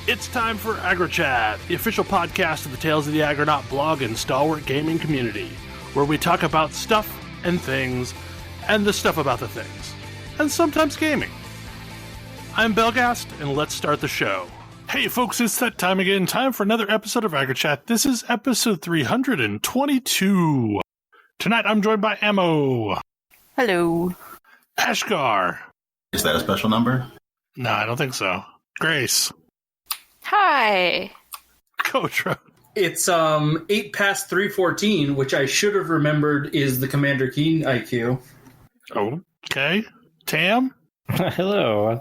It's time for AggroChat, the official podcast of the Tales of the Aggronaut blog and stalwart gaming community, where we talk about stuff and things, and the stuff about the things, and sometimes gaming. I'm Belgast, and let's start the show. Hey folks, it's that time again, time for another episode of AggroChat. This is episode 322. Tonight I'm joined by Ammo. Hello. Ashgar. Is that a special number? No, I don't think so. Grace. Hi. Kotra. It's 8 past 3:14, which I should have remembered is the Commander Keen IQ. Okay. Tam? Hello.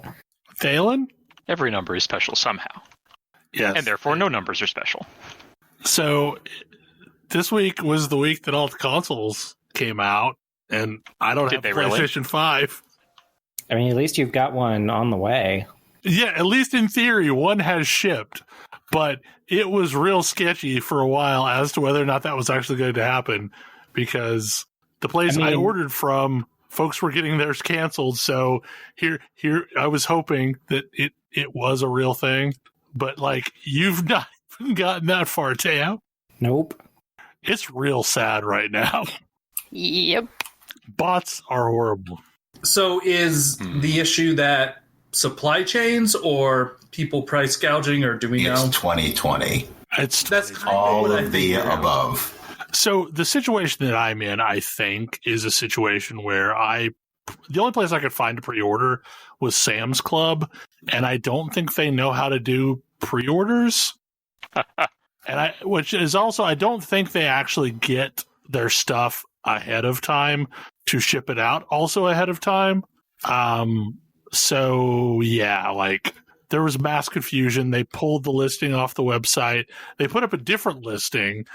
Thalen? Every number is special somehow. Yes. And therefore no numbers are special. So, this week was the week that all the consoles came out, and I don't have PlayStation 5. I mean, at least you've got one on the way. Yeah, at least in theory, one has shipped, but it was real sketchy for a while as to whether or not that was actually going to happen, because the place I ordered from, folks were getting theirs canceled, so here I was hoping that it was a real thing, but like, you've not even gotten that far, Tam. Nope. It's real sad right now. Yep. Bots are horrible. So is the issue that supply chains or people price gouging, or do we know? It's 2020. That's kind all of what of the above. So the situation that I'm in, I think, is a situation where the only place I could find a pre-order was Sam's Club, and I don't think they know how to do pre-orders. Which is also, I don't think they actually get their stuff ahead of time to ship it out also ahead of time. So yeah, like, there was mass confusion. They pulled the listing off the website. They put up a different listing.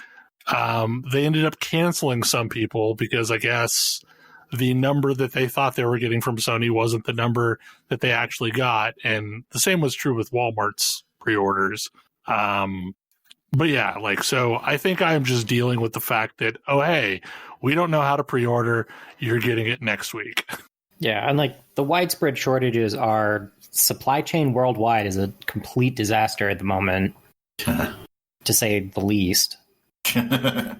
They ended up canceling some people because I guess the number that they thought they were getting from Sony wasn't the number that they actually got. And the same was true with Walmart's pre-orders. But yeah, like, so I think I'm just dealing with the fact that, oh, hey, we don't know how to pre-order. You're getting it next week. Yeah, and like, the widespread shortages are, supply chain worldwide is a complete disaster at the moment, to say the least. And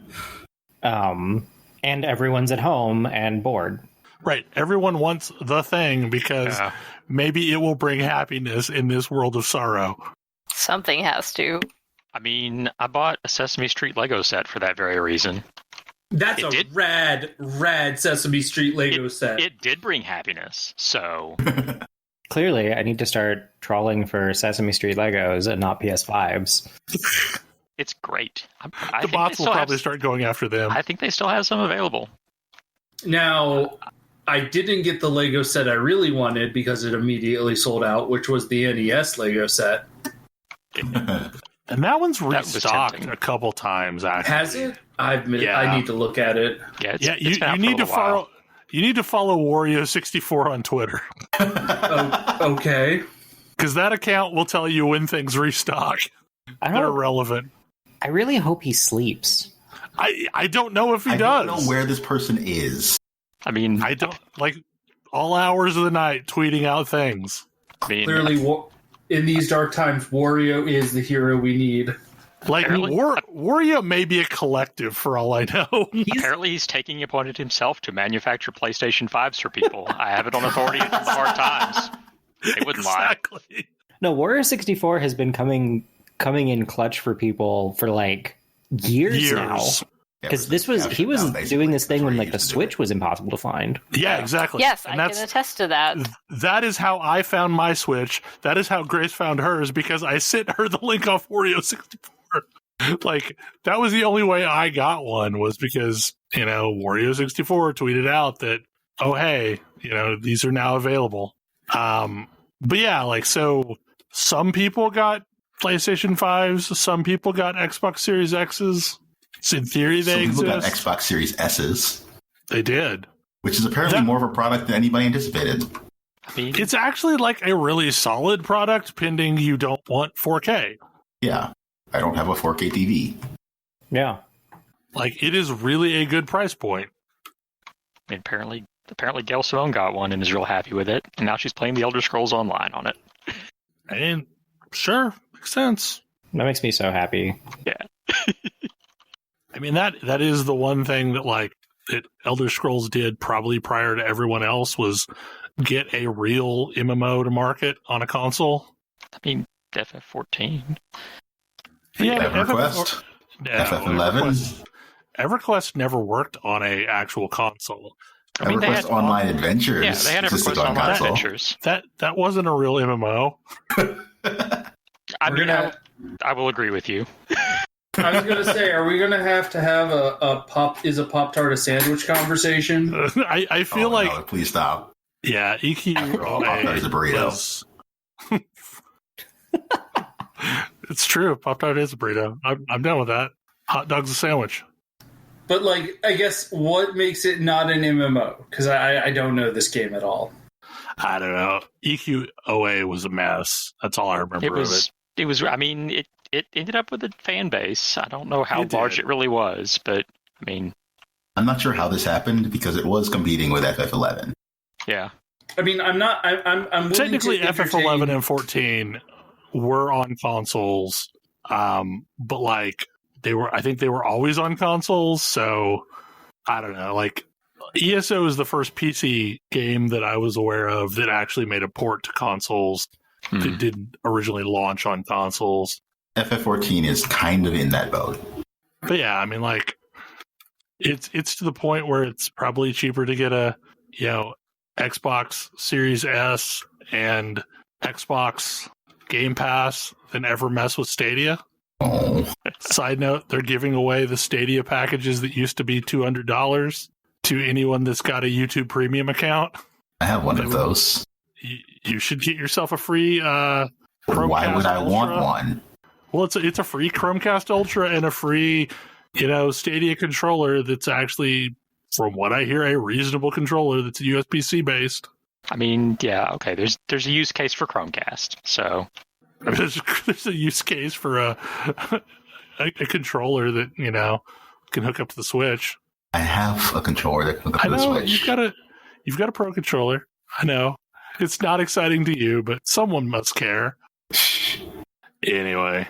everyone's at home and bored. Right. Everyone wants the thing because maybe it will bring happiness in this world of sorrow. Something has to. I mean, I bought a Sesame Street Lego set for that very reason. That's rad Sesame Street Lego set. It did bring happiness, so... Clearly, I need to start trawling for Sesame Street Legos and not PS5s. It's great. The bots will probably start going after them. I think they still have some available. Now, I didn't get the Lego set I really wanted because it immediately sold out, which was the NES Lego set. And that one's restocked a couple times, actually. Has it? I need to look at it. Yeah, you need to follow. You need to follow Wario64 on Twitter. Okay. Because that account will tell you when things restock. They're relevant. I really hope he sleeps. I don't know if he does. I don't know where this person is. I mean, I don't, like, all hours of the night tweeting out things. I mean, clearly, in these dark times, Wario is the hero we need. Like, Wario may be a collective for all I know. Apparently he's taking it upon it himself to manufacture PlayStation 5s for people. I have it on authority in the hard times. They wouldn't lie. No, Warrior 64 has been coming in clutch for people for like years now. Because he was doing this thing when like the Switch was impossible to find. Yeah, exactly. Yes, I can attest to that. That is how I found my Switch. That is how Grace found hers, because I sent her the link off Wario 64. Like, that was the only way I got one, was because, Wario 64 tweeted out that, oh, hey, these are now available. But yeah, like, so some people got PlayStation 5s, some people got Xbox Series X's. So in theory, they exist. Some people got Xbox Series S's. They did. Which is apparently more of a product than anybody anticipated. It's actually like a really solid product, pending you don't want 4K. Yeah. I don't have a 4K TV. Yeah. Like, it is really a good price point. I mean, apparently Gail Simone got one and is real happy with it, and now she's playing the Elder Scrolls Online on it. And Sure, makes sense. That makes me so happy. I mean, that is the one thing that like that Elder Scrolls did probably prior to everyone else was get a real MMO to market on a console. I mean, FF14. Yeah, EverQuest, FF11, EverQuest never worked on a actual console. I mean, they EverQuest had Online Adventures. Yeah, they had existed EverQuest on Online console. Adventures. That wasn't a real MMO. I mean, I will agree with you. I was going to say, are we going to have a Pop-Tart a sandwich conversation? I feel like no, please stop. yeah, EQ After all, Pop-Tart is a burrito. was- It's true. Pop-Tart is a burrito. I'm done with that. Hot dog's a sandwich. But, like, I guess what makes it not an MMO? Because I don't know this game at all. I don't know. EQ OA was a mess. That's all I remember of it. It was. I mean, it ended up with a fan base. I don't know how It large did. it really was, but I mean, I'm not sure how this happened because it was competing with FF11. yeah. I mean, I'm willing Technically, to FF11 and 14 were on consoles, but like I think they were always on consoles. So I don't know. Like ESO is the first PC game that I was aware of that actually made a port to consoles that didn't originally launch on consoles. FF14 is kind of in that boat. But yeah, I mean, like it's to the point where it's probably cheaper to get a Xbox Series S and Xbox Game Pass than ever mess with Stadia. Oh, Side note, they're giving away the Stadia packages that used to be $200 to anyone that's got a YouTube Premium account. I have one of those. You should get yourself a free Chromecast Why would I Ultra. want one? Well, it's a free Chromecast Ultra and a free, Stadia controller that's actually, from what I hear, a reasonable controller that's USB-C based. I mean, yeah. Okay. There's a use case for Chromecast, so I mean, there's a use case for a controller that can hook up to the Switch. I have a controller that can hook up I to the know Switch. you've got a pro controller. I know it's not exciting to you, but someone must care. Anyway,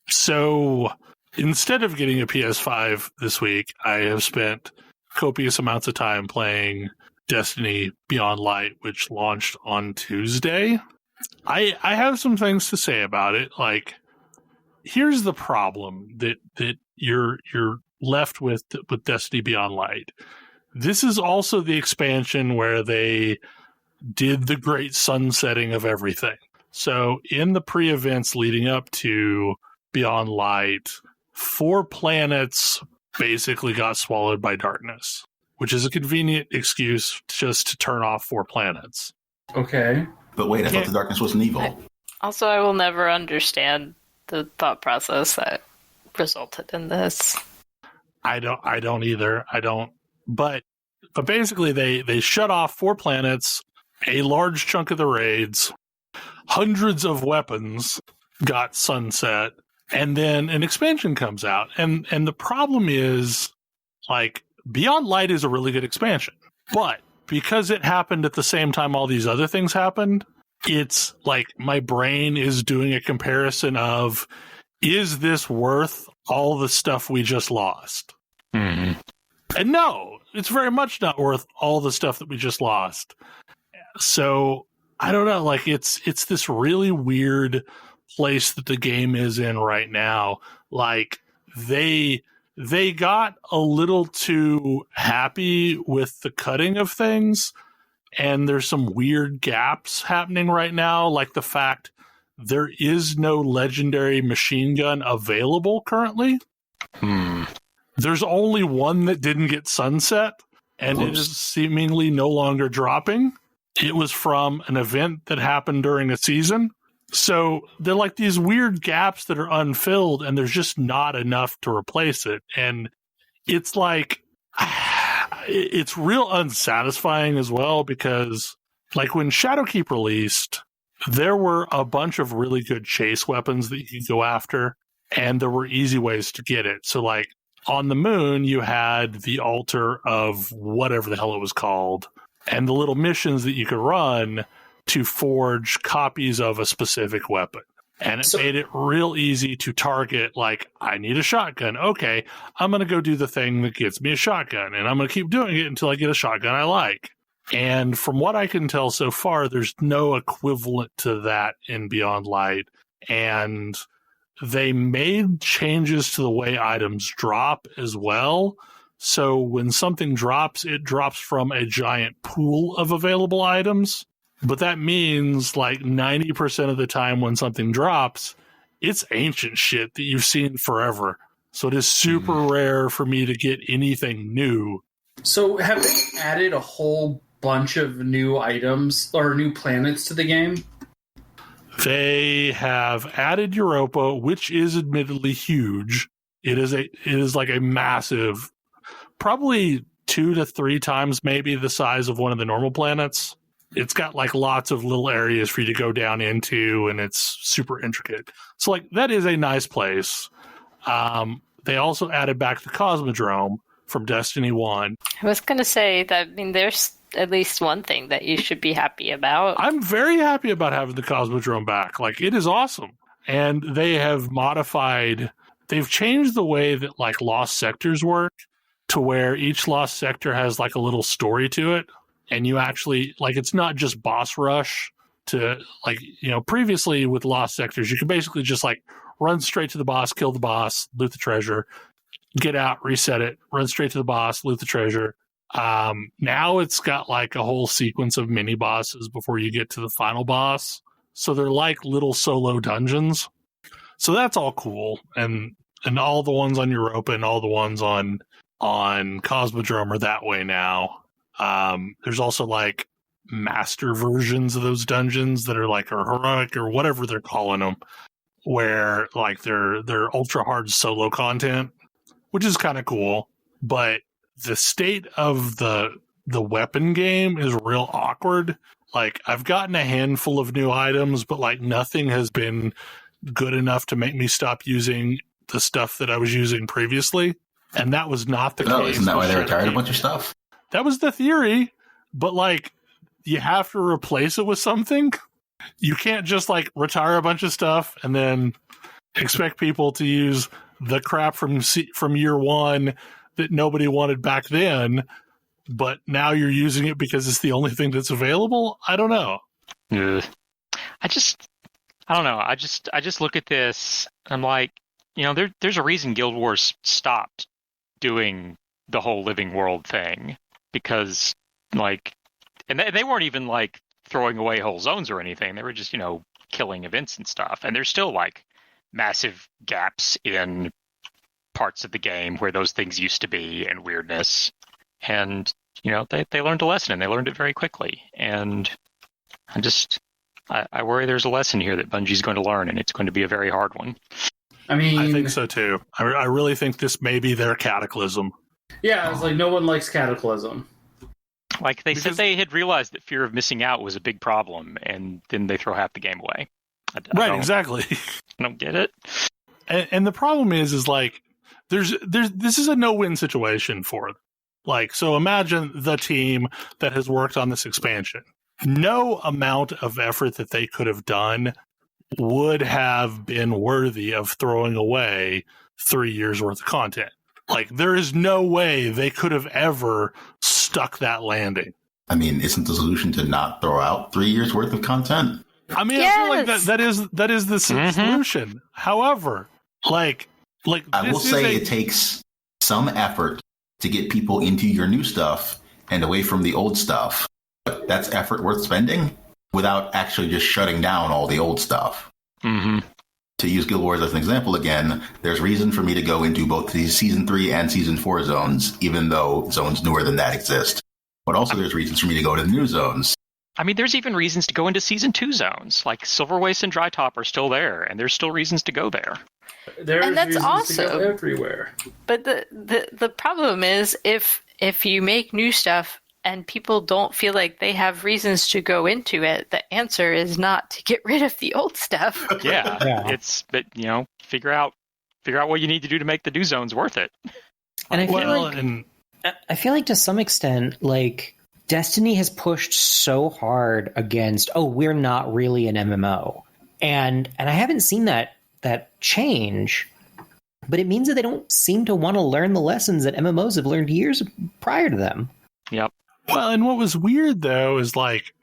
so instead of getting a PS5 this week, I have spent copious amounts of time playing Destiny Beyond Light, which launched on Tuesday. I have some things to say about it. Like, here's the problem that you're left with Destiny Beyond Light. This is also the expansion where they did the great sunsetting of everything. So in the pre-events leading up to Beyond Light, 4 planets basically got swallowed by darkness, which is a convenient excuse just to turn off 4 planets. Okay. But wait, I thought the darkness wasn't evil. Also, I will never understand the thought process that resulted in this. I don't either. But basically they shut off 4 planets, a large chunk of the raids, hundreds of weapons got sunset, and then an expansion comes out. And the problem is, like, Beyond Light is a really good expansion. But because it happened at the same time all these other things happened, it's like my brain is doing a comparison of, is this worth all the stuff we just lost? mhm. And no, it's very much not worth all the stuff that we just lost. So I don't know, like it's this really weird place that the game is in right now. Like they got a little too happy with the cutting of things, and there's some weird gaps happening right now, like the fact there is no legendary machine gun available currently. There's only one that didn't get sunset, and it is seemingly no longer dropping. It was from an event that happened during a season. So they're like these weird gaps that are unfilled, and there's just not enough to replace it. And it's like, it's real unsatisfying as well, because like when Shadowkeep released, there were a bunch of really good chase weapons that you could go after, and there were easy ways to get it. So like on the moon, you had the altar of whatever the hell it was called, and the little missions that you could run to forge copies of a specific weapon. And it made it real easy to target, like, I need a shotgun. Okay, I'm going to go do the thing that gets me a shotgun, and I'm going to keep doing it until I get a shotgun I like. And from what I can tell so far, there's no equivalent to that in Beyond Light. And they made changes to the way items drop as well. So when something drops, it drops from a giant pool of available items. But that means like 90% of the time when something drops, it's ancient shit that you've seen forever. So it is super rare for me to get anything new. So have they added a whole bunch of new items or new planets to the game? They have added Europa, which is admittedly huge. It is like a massive, probably 2 to 3 times maybe the size of one of the normal planets. It's got like lots of little areas for you to go down into, and it's super intricate. So like that is a nice place. They also added back the Cosmodrome from Destiny 1. I was going to say that, I mean, there's at least one thing that you should be happy about. I'm very happy about having the Cosmodrome back. Like, it is awesome. And they have they've changed the way that like lost sectors work to where each lost sector has like a little story to it. And you actually, like, it's not just boss rush to, like, you know, previously with lost sectors, you could basically just like run straight to the boss, kill the boss, loot the treasure, get out, reset it, run straight to the boss, loot the treasure. Now it's got like a whole sequence of mini bosses before you get to the final boss. So they're like little solo dungeons. So that's all cool. And all the ones on Europa and all the ones on Cosmodrome are that way now. There's also like master versions of those dungeons that are like or heroic or whatever they're calling them, where like they're ultra hard solo content, which is kind of cool. But the state of the weapon game is real awkward. Like, I've gotten a handful of new items, but like nothing has been good enough to make me stop using the stuff that I was using previously. And that was not the case. Isn't that why they retired a bunch of stuff? That was the theory, but like you have to replace it with something. You can't just like retire a bunch of stuff and then expect people to use the crap from year one that nobody wanted back then, but now you're using it because it's the only thing that's available. I don't know. I don't know. I just look at this. I'm like, you know, there's a reason Guild Wars stopped doing the whole living world thing, because like, and they weren't even like throwing away whole zones or anything. They were just, you know, killing events and stuff. And there's still like massive gaps in parts of the game where those things used to be and weirdness. And, you know, they learned a lesson, and they learned it very quickly. And I worry there's a lesson here that Bungie's going to learn, and it's going to be a very hard one. I mean, I think so too. I really think this may be their Cataclysm. Yeah, I was like, no one likes Cataclysm. Like, they said they had realized that fear of missing out was a big problem, and then they throw half the game away. Right, exactly. I don't get it. And the problem is like, this is a no-win situation for them. Like, so imagine the team that has worked on this expansion. No amount of effort that they could have done would have been worthy of throwing away 3 years worth of content. Like, there is no way they could have ever stuck that landing. I mean, isn't the solution to not throw out 3 years worth of content? I mean, yes! I feel like that is the solution. However, like I will say it takes some effort to get people into your new stuff and away from the old stuff. But that's effort worth spending without actually just shutting down all the old stuff. Mm-hmm. To use Guild Wars as an example again, there's reason for me to go into both the Season 3 and Season 4 zones, even though zones newer than that exist. But also there's reasons for me to go to the new zones. I mean, there's even reasons to go into Season 2 zones. Like, Silver Waste and Dry Top are still there, and there's still reasons to go there. And that's awesome. Everywhere. But the problem is if you make new stuff and people don't feel like they have reasons to go into it, the answer is not to get rid of the old stuff. Yeah. But you know, figure out what you need to do to make the new zones worth it. And I feel like to some extent, like, Destiny has pushed so hard against, we're not really an MMO. And I haven't seen that change, but it means that they don't seem to want to learn the lessons that MMOs have learned years prior to them. Yep. Well, and what was weird, though, is like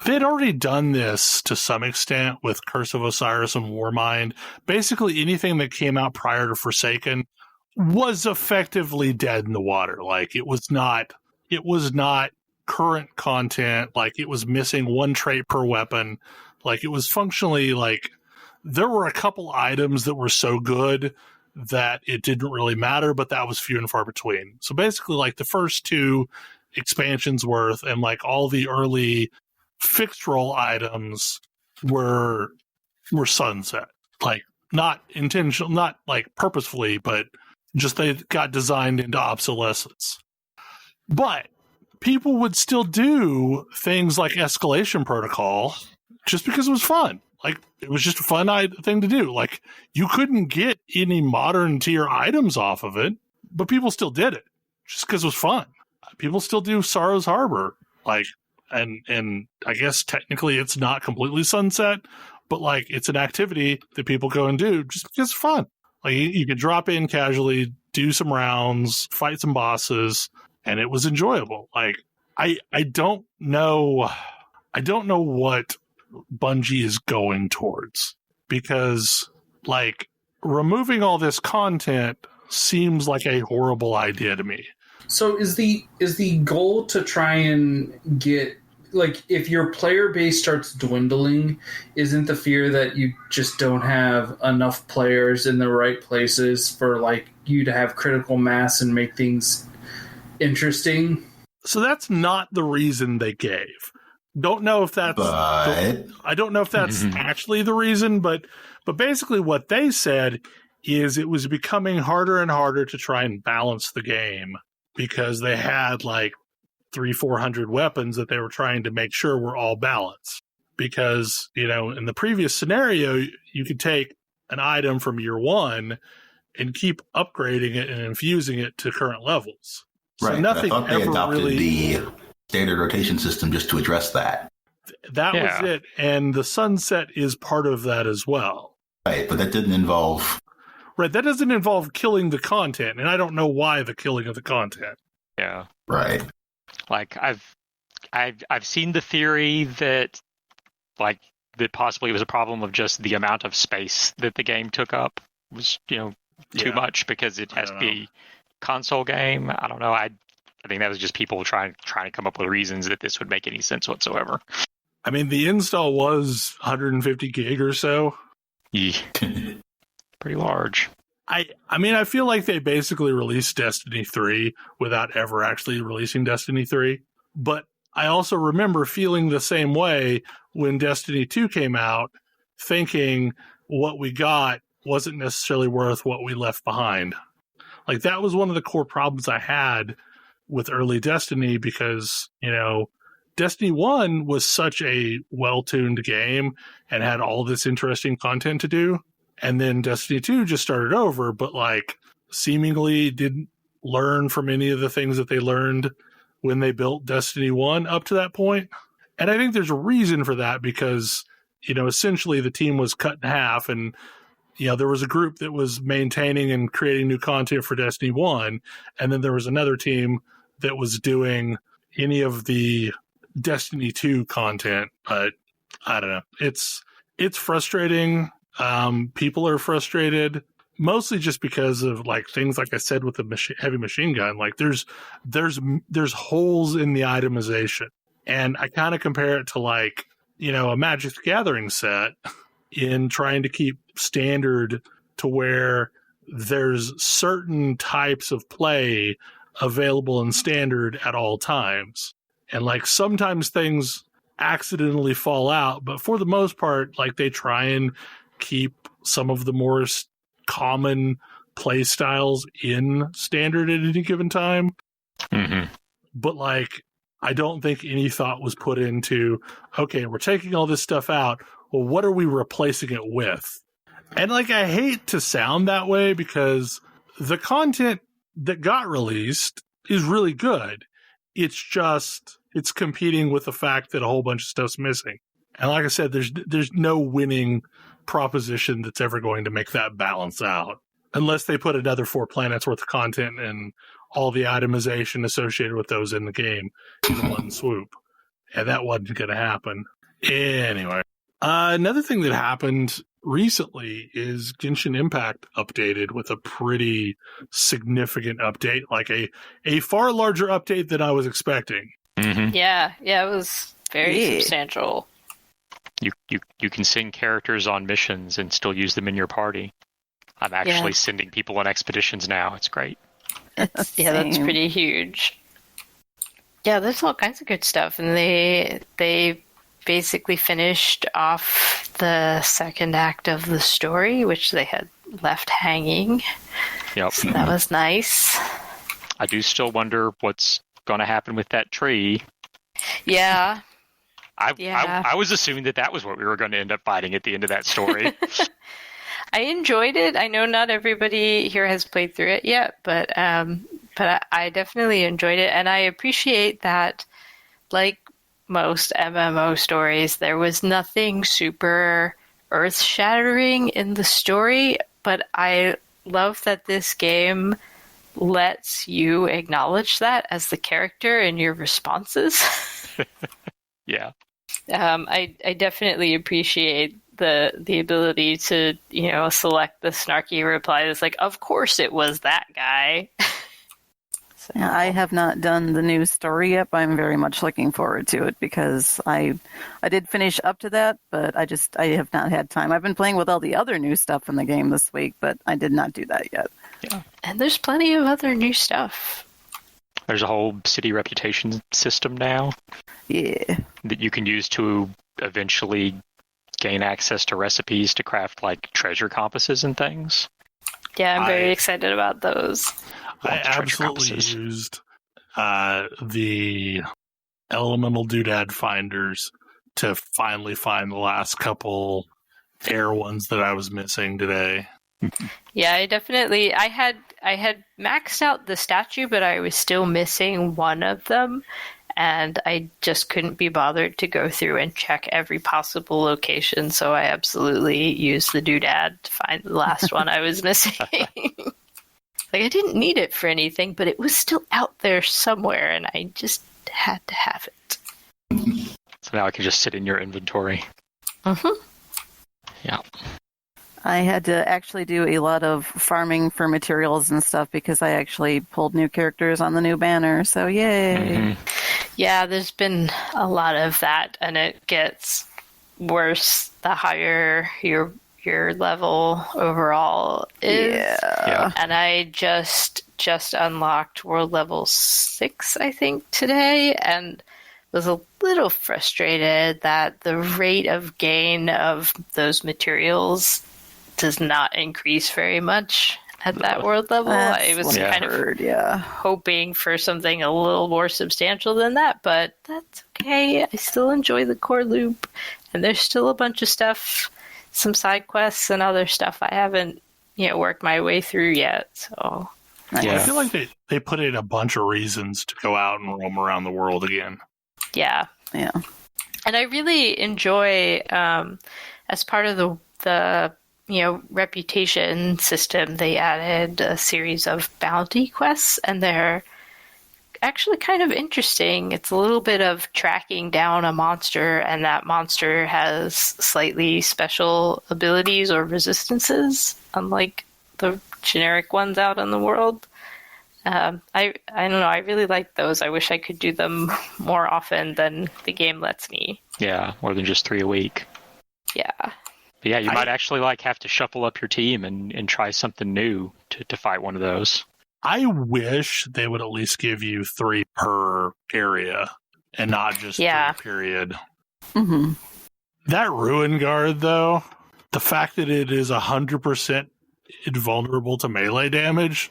they'd already done this to some extent with Curse of Osiris and Warmind. Basically, anything that came out prior to Forsaken was effectively dead in the water. Like, it was not current content. Like, it was missing one trait per weapon. Like, it was functionally like there were a couple items that were so good that it didn't really matter, but that was few and far between. So basically, like, the first 2 expansions worth and like all the early fixed role items were sunset. Like, not intentional, not like purposefully, but just they got designed into obsolescence. But people would still do things like Escalation Protocol just because it was fun. Like, it was just a fun thing to do. Like, you couldn't get any modern tier items off of it, but people still did it just because it was fun. People still do Sorrow's Harbor. Like, and I guess technically it's not completely sunset, but like, it's an activity that people go and do just because it's fun. Like, you could drop in casually, do some rounds, fight some bosses, and it was enjoyable. Like, I don't know what Bungie is going towards, because like removing all this content seems like a horrible idea to me. So is the goal to try and get, like, if your player base starts dwindling, isn't the fear that you just don't have enough players in the right places for like you to have critical mass and make things interesting? So that's not the reason they gave. Don't know if that's I don't know if that's actually the reason, but basically what they said is it was becoming harder and harder to try and balance the game because they had like 300-400 weapons that they were trying to make sure were all balanced. Because, you know, in the previous scenario, you could take an item from year 1 and keep upgrading it and infusing it to current levels. So right. nothing I thought they ever adopted really the standard rotation system just to address that. That was it. And the sunset is part of that as well. Right, but that didn't involve... Right, that doesn't involve killing the content, and I don't know why the killing of the content. Yeah. Right. Like, I've seen the theory that, like, that possibly it was a problem of just the amount of space that the game took up was, you know, too much because it has to be console game. I don't know. I think that was just people trying to come up with reasons that this would make any sense whatsoever. I mean, the install was 150 gig or so. Yeah. Pretty large. I mean, I feel like they basically released Destiny 3 without ever actually releasing Destiny 3. But I also remember feeling the same way when Destiny 2 came out, thinking what we got wasn't necessarily worth what we left behind. Like, that was one of the core problems I had with early Destiny because, you know, Destiny 1 was such a well-tuned game and had all this interesting content to do. And then Destiny 2 just started over, but like seemingly didn't learn from any of the things that they learned when they built Destiny 1 up to that point. And I think there's a reason for that because, you know, essentially the team was cut in half and, you know, there was a group that was maintaining and creating new content for Destiny 1. And then there was another team that was doing any of the Destiny 2 content. But I don't know. It's frustrating. People are frustrated mostly just because of like things like I said with the heavy machine gun. Like there's holes in the itemization, and I kind of compare it to like, you know, a Magic the Gathering set in trying to keep standard to where there's certain types of play available in standard at all times, and like sometimes things accidentally fall out, but for the most part, like they try and keep some of the more common play styles in standard at any given time. Mm-hmm. But like, I don't think any thought was put into, okay, we're taking all this stuff out. Well, what are we replacing it with? And like, I hate to sound that way because the content that got released is really good. It's just it's competing with the fact that a whole bunch of stuff's missing. And like I said, there's no winning proposition that's ever going to make that balance out. Unless they put another 4 planets worth of content and all the itemization associated with those in the game in one swoop. And that wasn't going to happen. Anyway, another thing that happened recently is Genshin Impact updated with a pretty significant update, like a far larger update than I was expecting. Mm-hmm. Yeah, it was very substantial. You can send characters on missions and still use them in your party. I'm actually sending people on expeditions now. It's great. That's pretty huge. Yeah, there's all kinds of good stuff, and they basically finished off the second act of the story, which they had left hanging. Yep. So that was nice. I do still wonder what's going to happen with that tree. Yeah. I was assuming that was what we were going to end up fighting at the end of that story. I enjoyed it. I know not everybody here has played through it yet, but I definitely enjoyed it, and I appreciate that, like most MMO stories, there was nothing super earth-shattering in the story, but I love that this game lets you acknowledge that as the character in your responses. Yeah. I definitely appreciate the ability to, select the snarky reply that's like, of course it was that guy. So. Yeah, I have not done the new story yet, but I'm very much looking forward to it because I did finish up to that, but I have not had time. I've been playing with all the other new stuff in the game this week, but I did not do that yet. Yeah. And there's plenty of other new stuff. There's a whole city reputation system now. Yeah. That you can use to eventually gain access to recipes to craft like treasure compasses and things. Yeah, I'm very excited about those. I absolutely used the elemental doodad finders to finally find the last couple air ones that I was missing today. Yeah, I had maxed out the statue, but I was still missing one of them, and I just couldn't be bothered to go through and check every possible location, so I absolutely used the doodad to find the last one I was missing. Like, I didn't need it for anything, but it was still out there somewhere, and I just had to have it. So now it can just sit in your inventory. Mm-hmm. Yeah. I had to actually do a lot of farming for materials and stuff because I actually pulled new characters on the new banner, so yay! Mm-hmm. Yeah, there's been a lot of that, and it gets worse the higher your level overall is. Yeah. And I just unlocked world level 6, I think, today, and was a little frustrated that the rate of gain of those materials does not increase very much at that world level. I was kind of hoping for something a little more substantial than that, but that's okay. I still enjoy the core loop, and there's still a bunch of stuff, some side quests and other stuff I haven't worked my way through yet. So I feel like they put in a bunch of reasons to go out and roam around the world again. Yeah. And I really enjoy, as part of the reputation system, they added a series of bounty quests, and they're actually kind of interesting. It's a little bit of tracking down a monster, and that monster has slightly special abilities or resistances, unlike the generic ones out in the world. I don't know. I really like those. I wish I could do them more often than the game lets me. Yeah, more than just 3 a week. Yeah. But yeah, you might actually have to shuffle up your team and try something new to fight one of those. I wish they would at least give you 3 per area and not just 3, period. Mm-hmm. That Ruin Guard, though, the fact that it is 100% invulnerable to melee damage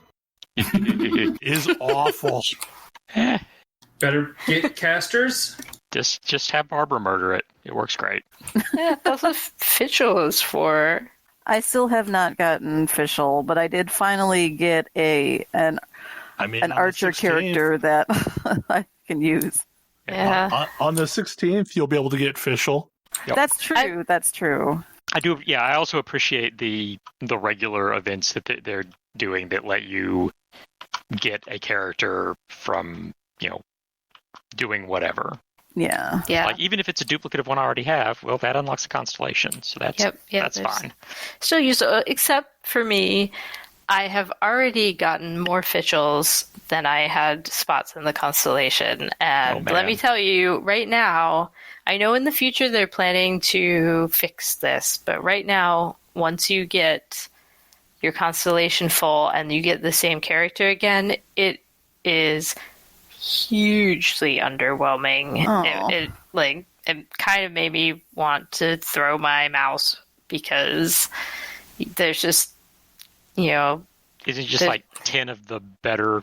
is awful. Better get casters. Just have Barbara murder it. It works great. Yeah, that's what Fischl is for. I still have not gotten Fischl, but I did finally get an archer character that I can use. Yeah. On the 16th, you'll be able to get Fischl. Yep. That's true. That's true. I do. Yeah, I also appreciate the regular events that they're doing that let you get a character from doing whatever. Yeah. Yeah. Like even if it's a duplicate of one I already have, well, that unlocks a constellation, so that's that's fine. Still useful, except for me. I have already gotten more Fischls than I had spots in the constellation, and let me tell you, right now, I know in the future they're planning to fix this, but right now, once you get your constellation full and you get the same character again, it is hugely underwhelming. It kind of made me want to throw my mouse because there's just isn't it just like 10 of the better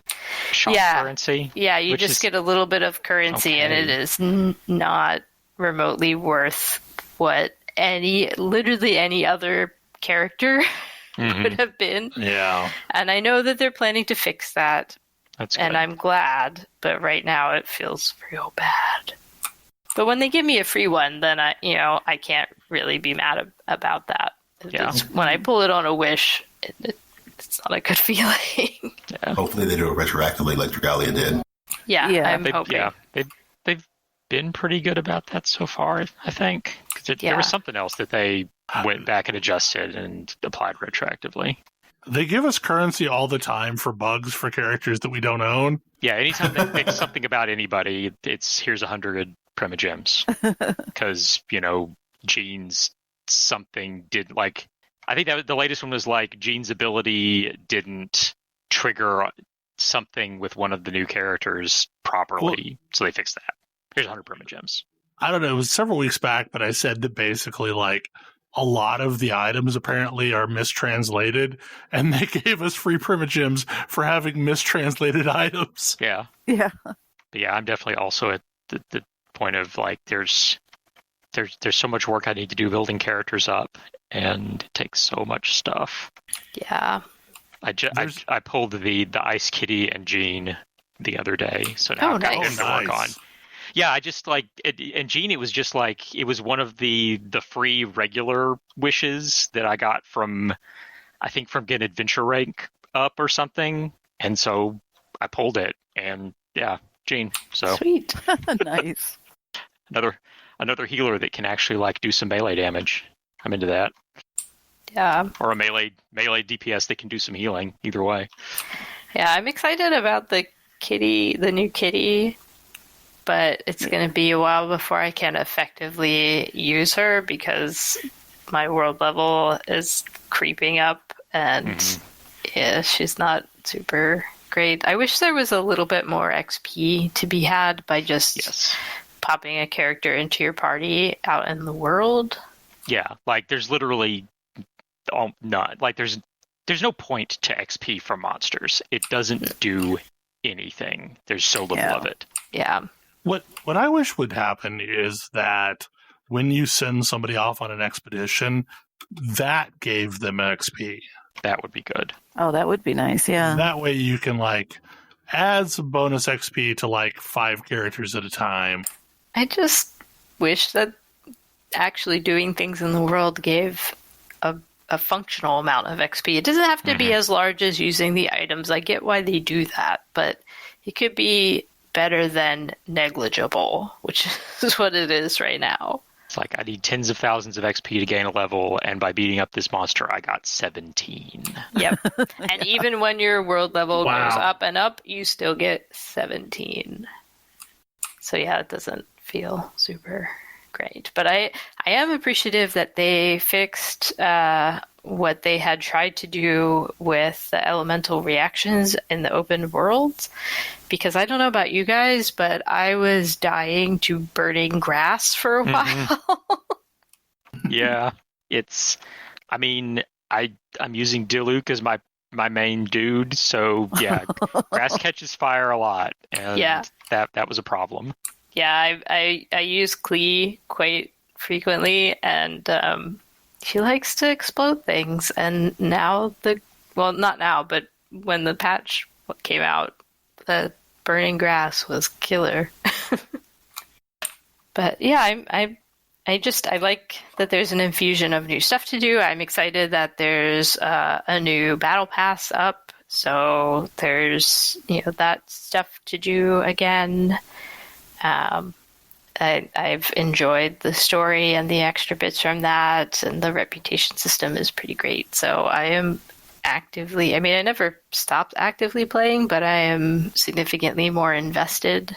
shop currency? Yeah, you just get a little bit of currency, and it is not remotely worth what literally any other character would have been. Yeah. And I know that they're planning to fix that. That's good. And I'm glad, but right now it feels real bad. But when they give me a free one, then I can't really be mad about that. Yeah. When I pull it on a wish, it's not a good feeling. Yeah. Hopefully they do it retroactively like Dragalia did. Yeah, I'm hoping. Yeah, they've been pretty good about that so far, I think. Because there was something else that they went back and adjusted and applied retroactively. They give us currency all the time for bugs for characters that we don't own. Yeah, anytime they fix something about anybody, it's here's 100 Primogems. Because, Jean's something did like... I think that the latest one was like Jean's ability didn't trigger something with one of the new characters properly, so they fixed that. Here's 100 Primogems. I don't know, it was several weeks back, but I said that basically like a lot of the items apparently are mistranslated, and they gave us free Primogems for having mistranslated items. Yeah. Yeah. But yeah, I'm definitely also at the point of like there's so much work I need to do building characters up, and it takes so much stuff. Yeah. I pulled the Ice Kitty and Jean the other day, so now I've got them to work on. Yeah, I just like and Jean. It was just like it was one of the free regular wishes that I got from getting adventure rank up or something, and so I pulled it, and yeah, Jean. So sweet, nice. Another healer that can actually like do some melee damage. I'm into that. Yeah. Or a melee DPS that can do some healing. Either way. Yeah, I'm excited about the new kitty, but it's going to be a while before I can effectively use her because my world level is creeping up, and yeah, she's not super great. I wish there was a little bit more XP to be had by just popping a character into your party out in the world. Yeah, like there's literally none. Like there's no point to XP for monsters. It doesn't do anything. There's so little of it. Yeah. What I wish would happen is that when you send somebody off on an expedition, that gave them XP. That would be good. Oh, that would be nice, yeah. That way you can like add some bonus XP to like 5 characters at a time. I just wish that actually doing things in the world gave a functional amount of XP. It doesn't have to be as large as using the items. I get why they do that, but it could be better than negligible, which is what it is right now. It's like I need tens of thousands of XP to gain a level, and by beating up this monster, I got 17. Yep. And even when your world level goes up and up, you still get 17. So yeah, it doesn't feel super great. But I am appreciative that they fixed what they had tried to do with the elemental reactions in the open world. Because I don't know about you guys, but I was dying to burning grass for a while. Yeah, I'm using Diluc as my main dude, so yeah, grass catches fire a lot, and that was a problem. Yeah, I use Klee quite frequently, and she likes to explode things. And now not now, but when the patch came out, the burning grass was killer. But yeah, I like that there's an infusion of new stuff to do. I'm excited that there's a new battle pass up, so there's that stuff to do again. I've enjoyed the story and the extra bits from that, and the reputation system is pretty great. So I am actively, I never stopped actively playing, but I am significantly more invested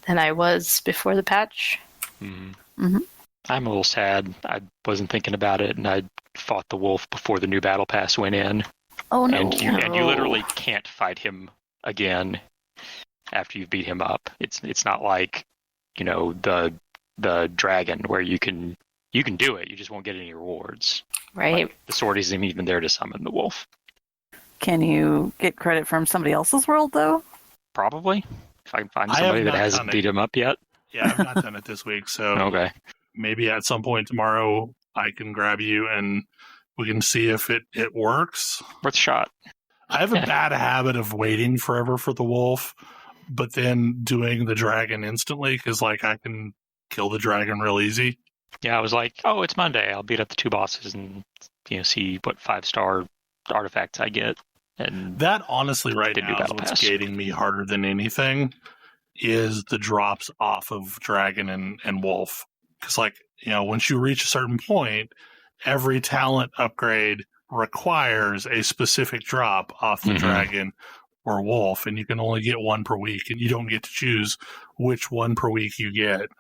than I was before the patch. Mm-hmm. Mm-hmm. I'm a little sad. I wasn't thinking about it, and I fought the wolf before the new battle pass went in. Oh no! And you literally can't fight him again after you've beat him up. It's not like the dragon where you can do it. You just won't get any rewards. Right. Like, the sword isn't even there to summon the wolf. Can you get credit from somebody else's world though? Probably. If I can find somebody that hasn't beat him up yet. Yeah, I've not done it this week, so okay. Maybe at some point tomorrow I can grab you and we can see if it works. Worth a shot. I have a bad habit of waiting forever for the wolf, but then doing the dragon instantly, because I can kill the dragon real easy. Yeah, I was like, oh, it's Monday. I'll beat up the 2 bosses and see what 5-star artifacts I get. And that honestly right now is what's gating me harder than anything is the drops off of dragon and wolf. Because once you reach a certain point, every talent upgrade requires a specific drop off the dragon or wolf, and you can only get 1 per week, and you don't get to choose which 1 per week you get.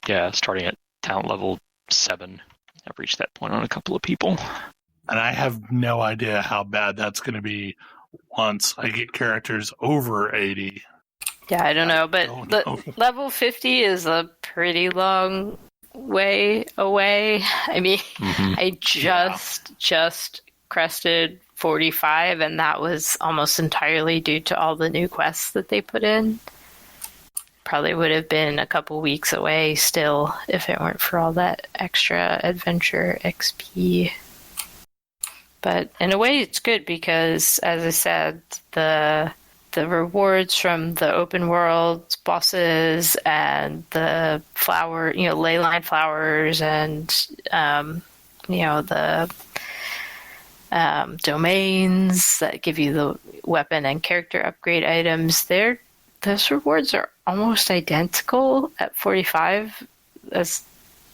Yeah, starting at talent level 7. I've reached that point on a couple of people. And I have no idea how bad that's going to be once I get characters over 80. Yeah, I don't know, but level 50 is a pretty long way away. I just crested 45, and that was almost entirely due to all the new quests that they put in. Probably would have been a couple weeks away still if it weren't for all that extra adventure XP. But in a way it's good because, as I said, the rewards from the open world bosses and the flower, ley line flowers and, the domains that give you the weapon and character upgrade items, those rewards are almost identical at 45 as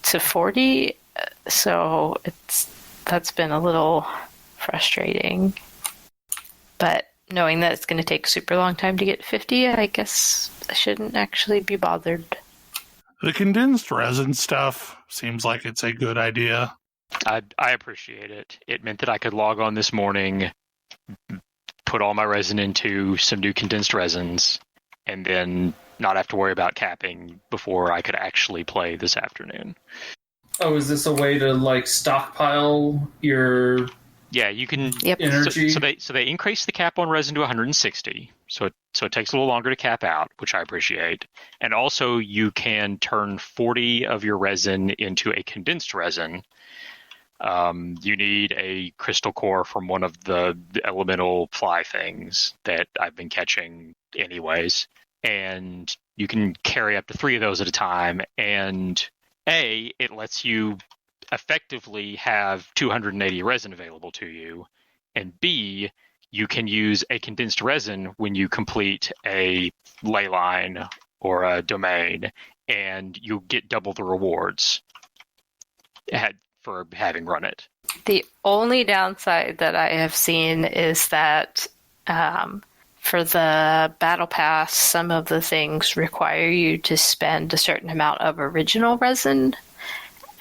to 40. So that's been a little frustrating. But knowing that it's going to take a super long time to get 50, I guess I shouldn't actually be bothered. The condensed resin stuff seems like it's a good idea. I appreciate it. It meant that I could log on this morning, put all my resin into some new condensed resins, and then not have to worry about capping before I could actually play this afternoon. Oh, is this a way to stockpile your... Yeah, you can. Yep. Energy. So they increase the cap on resin to 160. So it takes a little longer to cap out, which I appreciate. And also, you can turn 40 of your resin into a condensed resin. You need a crystal core from one of the elemental fly things that I've been catching, anyways. And you can carry up to 3 of those at a time. And it lets you effectively have 280 resin available to you, and B, you can use a condensed resin when you complete a ley line or a domain, and you get double the rewards for having run it. The only downside that I have seen is that for the battle pass, some of the things require you to spend a certain amount of original resin,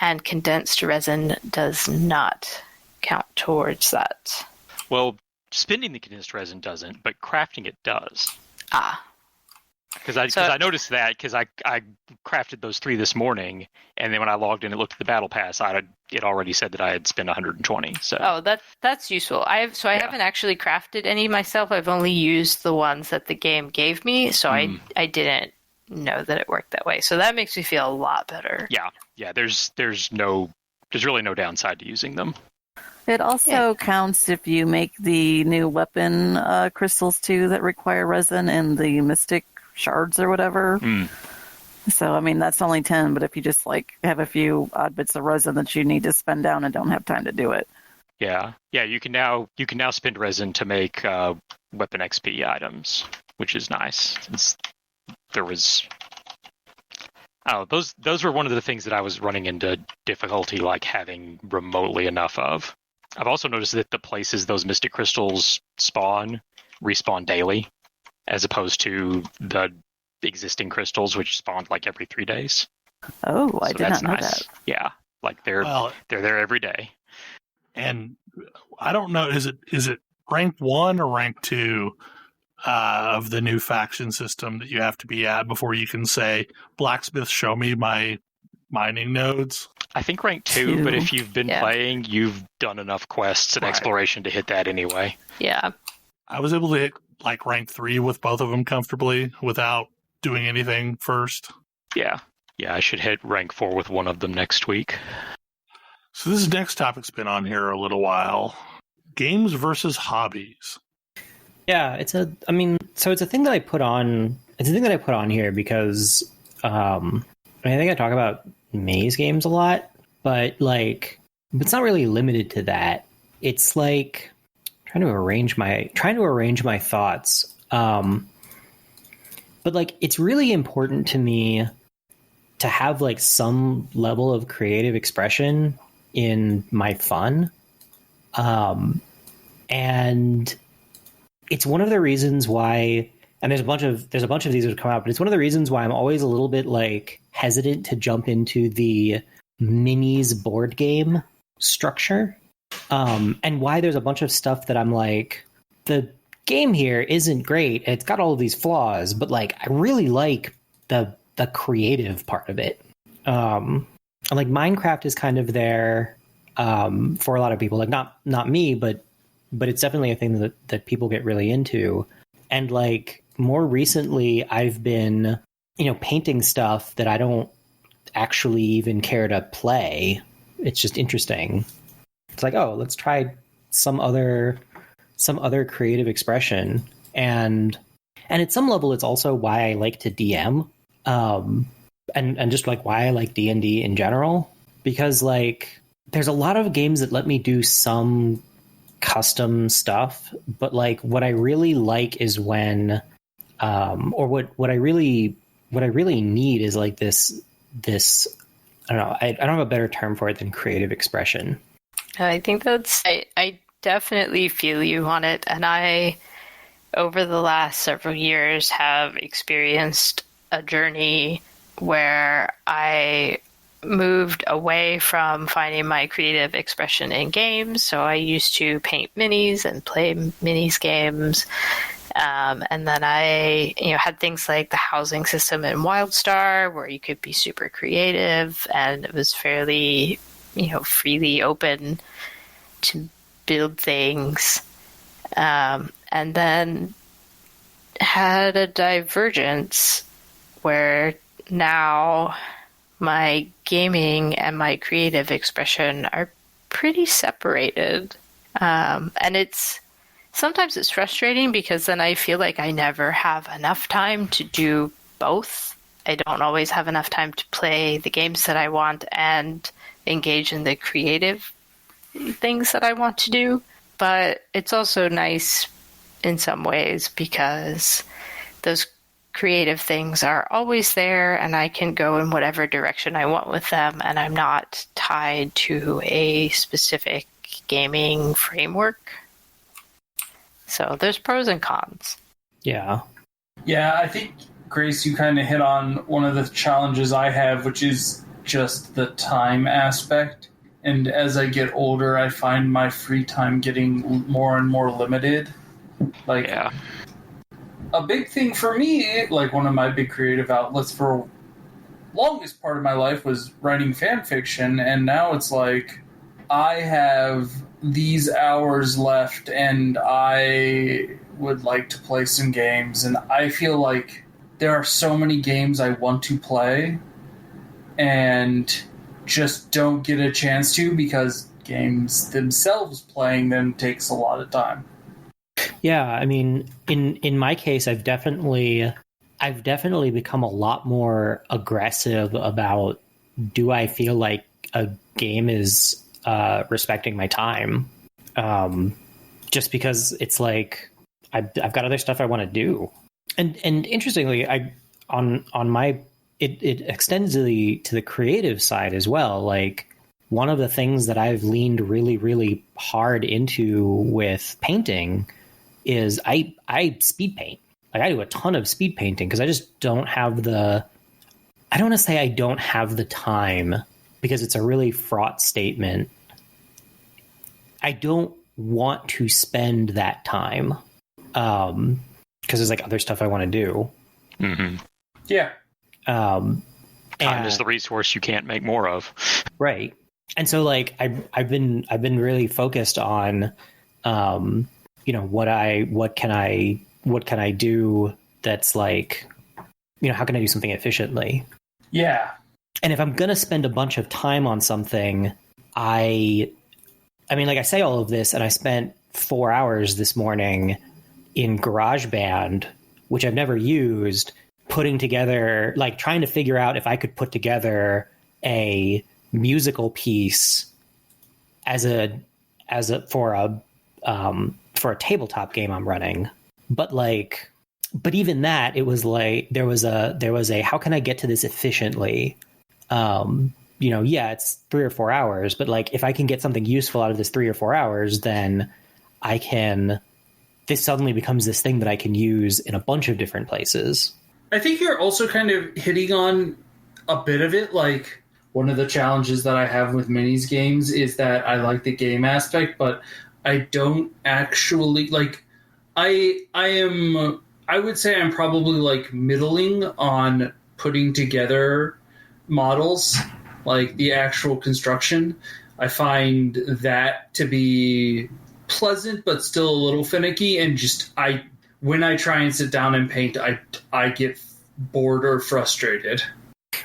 and condensed resin does not count towards that. Well, spending the condensed resin doesn't, but crafting it does. Because I noticed that because I crafted those 3 this morning, and then when I logged in and looked at the battle pass, it already said that I had spent 120. So that's useful. I haven't actually crafted any myself. I've only used the ones that the game gave me, so I didn't know that it worked that way. So that makes me feel a lot better. Yeah. There's really no downside to using them. It also counts if you make the new weapon crystals too that require resin and the mystic shards or whatever. So, I mean, that's only 10, but if you just like have a few odd bits of resin that you need to spend down and don't have time to do it. Yeah. You can now spend resin to make weapon XP items, which is nice. Since there was, those were one of the things that I was running into difficulty like having remotely enough of. I've also noticed that the places those mystic crystals respawn daily, as opposed to the existing crystals which spawned like every 3 days. Oh, I did not know nice. that. Yeah, like they're there every day. And I don't know, is it rank 1 or rank 2 of the new faction system that you have to be at before you can say, blacksmith, show me my mining nodes? I think rank 2, but if you've been playing, you've done enough quests and exploration to hit that anyway. Yeah. I was able to hit like rank 3 with both of them comfortably without doing anything first. Yeah, I should hit rank 4 with one of them next week. So this next topic's been on here a little while. Games versus hobbies. Yeah, it's a thing that I put on. It's a thing that I put on here because I think I talk about maze games a lot, but it's not really limited to that. It's like trying to arrange my thoughts. But like, it's really important to me to have like some level of creative expression in my fun. And it's one of the reasons why, and there's a bunch of these that have come out, but it's one of the reasons why I'm always a little bit like hesitant to jump into the minis board game structure. And why there's a bunch of stuff that I'm like, the game here isn't great. It's got all of these flaws, but like, I really like the creative part of it. And like Minecraft is kind of there for a lot of people, like not me, but it's definitely a thing that people get really into. And like more recently, I've been, painting stuff that I don't actually even care to play. It's just interesting. It's like, oh, let's try some other creative expression. And at some level, it's also why I like to DM, and just like why I like D&D in general, because like there's a lot of games that let me do some custom stuff, but like what I really like is when, or what I really need is like this. I don't know. I don't have a better term for it than creative expression. I think I definitely feel you on it. And I, over the last several years, have experienced a journey where I moved away from finding my creative expression in games. So I used to paint minis and play minis games. And then I, had things like the housing system in WildStar where you could be super creative, and it was fairly, freely open to build things. And then had a divergence where now my gaming and my creative expression are pretty separated. And sometimes it's frustrating because then I feel like I never have enough time to do both. I don't always have enough time to play the games that I want and engage in the creative things that I want to do. But it's also nice in some ways because those creative things are always there and I can go in whatever direction I want with them, and I'm not tied to a specific gaming framework. So there's pros and cons. Yeah. Yeah, I think, Grace, you kind of hit on one of the challenges I have, which is just the time aspect. And as I get older, I find my free time getting more and more limited. Like, yeah. A big thing for me, like one of my big creative outlets for longest part of my life was writing fan fiction, and now it's like I have these hours left and I would like to play some games, and I feel like there are so many games I want to play and just don't get a chance to because games themselves playing them takes a lot of time. Yeah, I mean, in my case, I've definitely I've definitely become a lot more aggressive about, do I feel like a game is respecting my time? Just because it's like I've got other stuff I want to do, and interestingly, it extends to the creative side as well. Like, one of the things that I've leaned really, really hard into with painting is I speed paint. Like, I do a ton of speed painting because I just don't have I don't want to say I don't have the time, because it's a really fraught statement. I don't want to spend that time because there's like other stuff I want to do. Mm-hmm. Yeah. Time is the resource you can't make more of. Right. And so, like, I've been really focused on, what can I do that's like, how can I do something efficiently? Yeah. And if I'm going to spend a bunch of time on something, I mean, like, I say all of this, and I spent 4 hours this morning in GarageBand, which I've never used, putting together, like, trying to figure out if I could put together a musical piece for a tabletop game I'm running. But even that, it was like there was a how can I get to this efficiently? It's 3 or 4 hours, but like, if I can get something useful out of this 3 or 4 hours, then this suddenly becomes this thing that I can use in a bunch of different places. I think you're also kind of hitting on a bit of it. Like, one of the challenges that I have with minis games is that I like the game aspect, but I don't actually like. I would say I'm probably like middling on putting together models, like the actual construction. I find that to be pleasant, but still a little finicky. And just when I try and sit down and paint, I get bored or frustrated.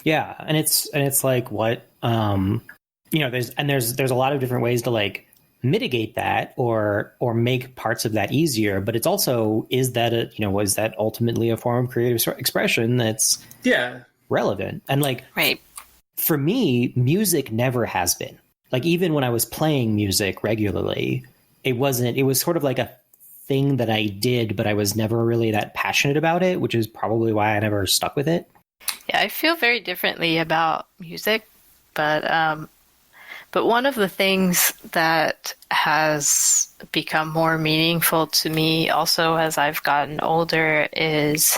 Yeah, and it's like, what there's a lot of different ways to like mitigate that or make parts of that easier, but it's also, is that ultimately a form of creative expression that's relevant? And like, right, for me, music never has been. Like, even when I was playing music regularly, it was sort of like a thing that I did, but I was never really that passionate about it, which is probably why I never stuck with it. Yeah, I feel very differently about music, but one of the things that has become more meaningful to me also as I've gotten older is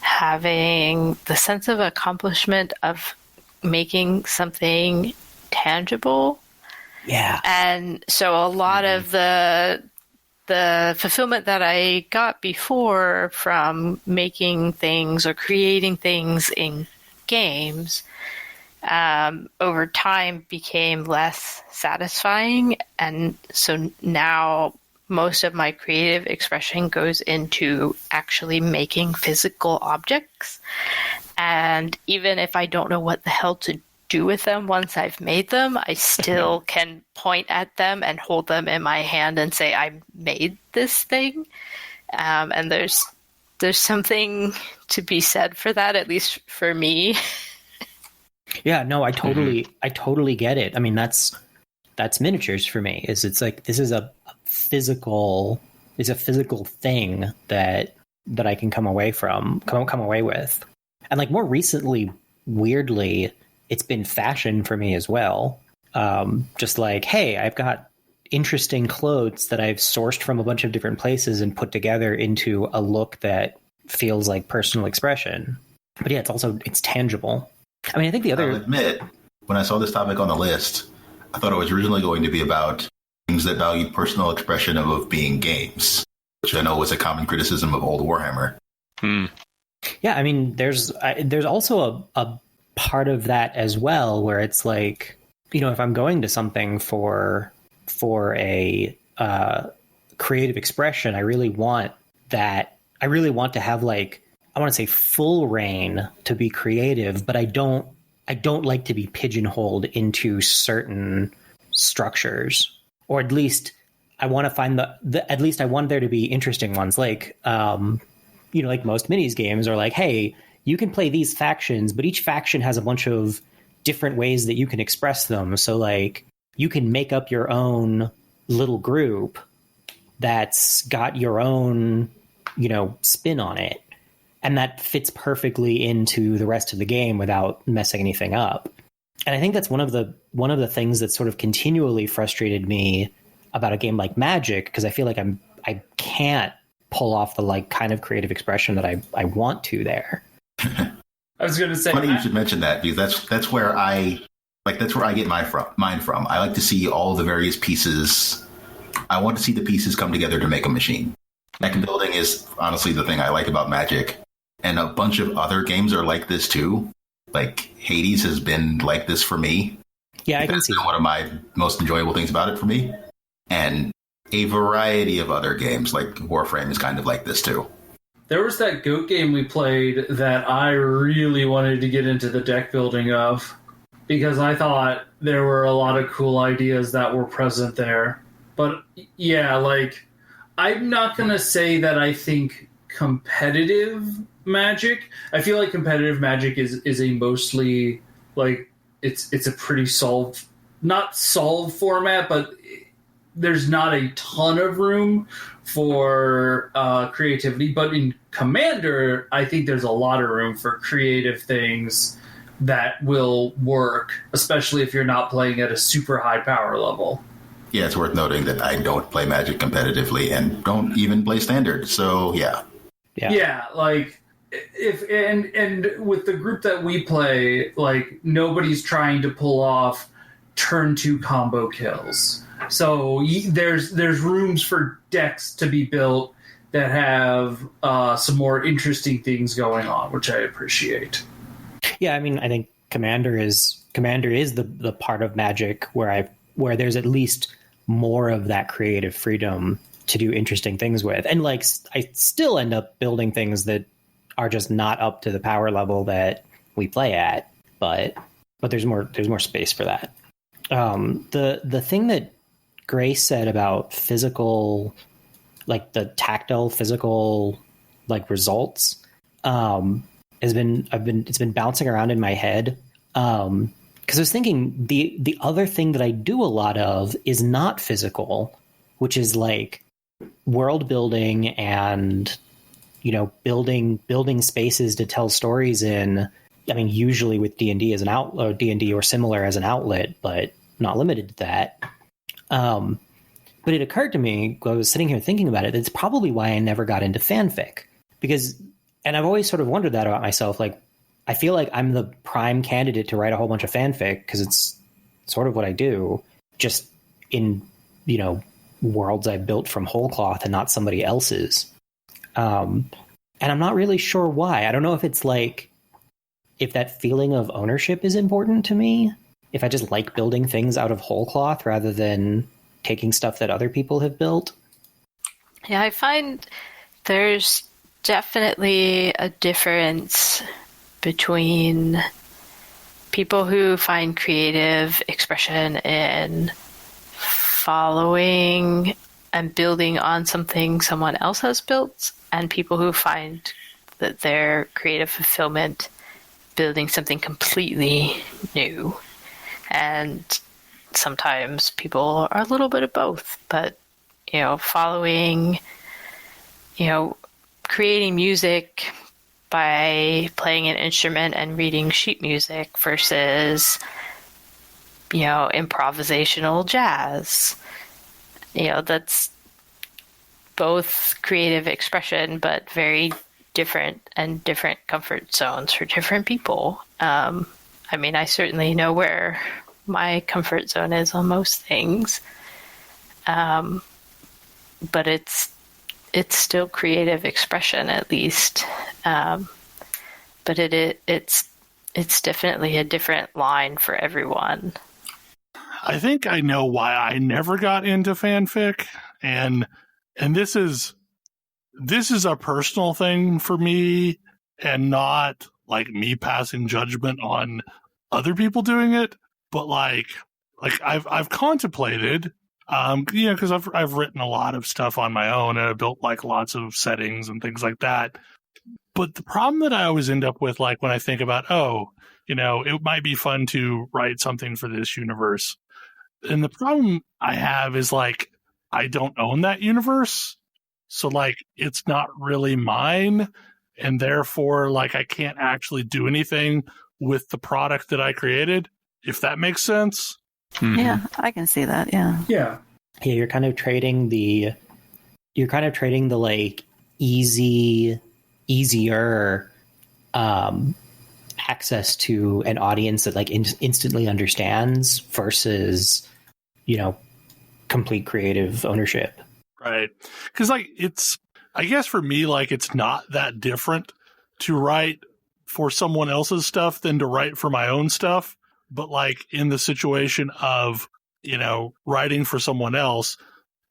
having the sense of accomplishment of making something tangible. Yeah. And so a lot of the fulfillment that I got before from making things or creating things in games over time became less satisfying. And so now most of my creative expression goes into actually making physical objects. And even if I don't know what the hell to do with them once I've made them, I still can point at them and hold them in my hand and say, I made this thing. And there's something to be said for that, at least for me. Yeah, no, I totally get it. I mean, that's miniatures for me. It's like, this is a physical thing that I can come away with. And like, more recently, weirdly, it's been fashion for me as well. Just like, hey, I've got interesting clothes that I've sourced from a bunch of different places and put together into a look that feels like personal expression. But yeah, it's tangible. I mean, I think I'll admit, when I saw this topic on the list, I thought it was originally going to be about things that valued personal expression of being games, which I know was a common criticism of old Warhammer. Yeah, I mean, there's also a part of that as well, where it's like, if I'm going to something for a creative expression, I really want to have, like, I want to say full reign to be creative, but I don't like to be pigeonholed into certain structures, or at least I want to find at least I want there to be interesting ones. Like like most minis games are like, hey, you can play these factions, but each faction has a bunch of different ways that you can express them. So like you can make up your own little group that's got your own, spin on it. And that fits perfectly into the rest of the game without messing anything up. And I think that's one of the things that sort of continually frustrated me about a game like Magic, because I feel like I can't pull off the like kind of creative expression that I want to there. I was going to say, funny you should mention that, because that's where I get mine from. I like to see all the various pieces. I want to see the pieces come together to make a machine. Deck building is honestly the thing I like about Magic. And a bunch of other games are like this too. Like Hades has been like this for me. Yeah, I can see one of my most enjoyable things about it for me. And a variety of other games like Warframe is kind of like this too. There was that GOAT game we played that I really wanted to get into the deck building of, because I thought there were a lot of cool ideas that were present there. But yeah, like, I'm not going to say that I think competitive Magic. I feel like competitive Magic is a mostly, like, it's a pretty not solved format, but there's not a ton of room for creativity. But in Commander, I think there's a lot of room for creative things that will work, especially if you're not playing at a super high power level. Yeah, it's worth noting that I don't play Magic competitively and don't even play Standard. So yeah, like and with the group that we play, like nobody's trying to pull off turn 2 combo kills. So there's rooms for decks to be built that have some more interesting things going on, which I appreciate. Yeah, I mean, I think Commander is the part of Magic where there's at least more of that creative freedom to do interesting things with. And like, I still end up building things that are just not up to the power level that we play at, but there's more space for that. The thing that Grace said about physical, like the tactile physical, like results, it's been bouncing around in my head. Because I was thinking the other thing that I do a lot of is not physical, which is like world building and building spaces to tell stories in. I mean, usually with D&D as an outlet, or D&D or similar as an outlet, but not limited to that. But it occurred to me while I was sitting here thinking about it, that's probably why I never got into fanfic. And I've always sort of wondered that about myself. Like, I feel like I'm the prime candidate to write a whole bunch of fanfic because it's sort of what I do, just in, worlds I built from whole cloth and not somebody else's. And I'm not really sure why. I don't know if it's like, if that feeling of ownership is important to me, if I just like building things out of whole cloth rather than taking stuff that other people have built. Yeah, I find there's definitely a difference between people who find creative expression in following and building on something someone else has built, and people who find that their creative fulfillment building something completely new. And sometimes people are a little bit of both, but following, creating music by playing an instrument and reading sheet music versus improvisational jazz. That's both creative expression, but very different and different comfort zones for different people. I mean, I certainly know where my comfort zone is on most things. But it's still creative expression, at least. But it's definitely a different line for everyone. I think I know why I never got into fanfic, and this is a personal thing for me, and not like me passing judgment on other people doing it, but like I've contemplated, because I've written a lot of stuff on my own, and I've built like lots of settings and things like that. But the problem that I always end up with, like when I think about, it might be fun to write something for this universe. And the problem I have is like, I don't own that universe. So like, it's not really mine. And therefore, like, I can't actually do anything with the product that I created, if that makes sense. Mm-hmm. Yeah, I can see that. Yeah. Yeah. Yeah, you're kind of trading the like easier access to an audience that like instantly understands versus, complete creative ownership. Right. Because like I guess for me, like it's not that different to write for someone else's stuff than to write for my own stuff. But like in the situation of, writing for someone else,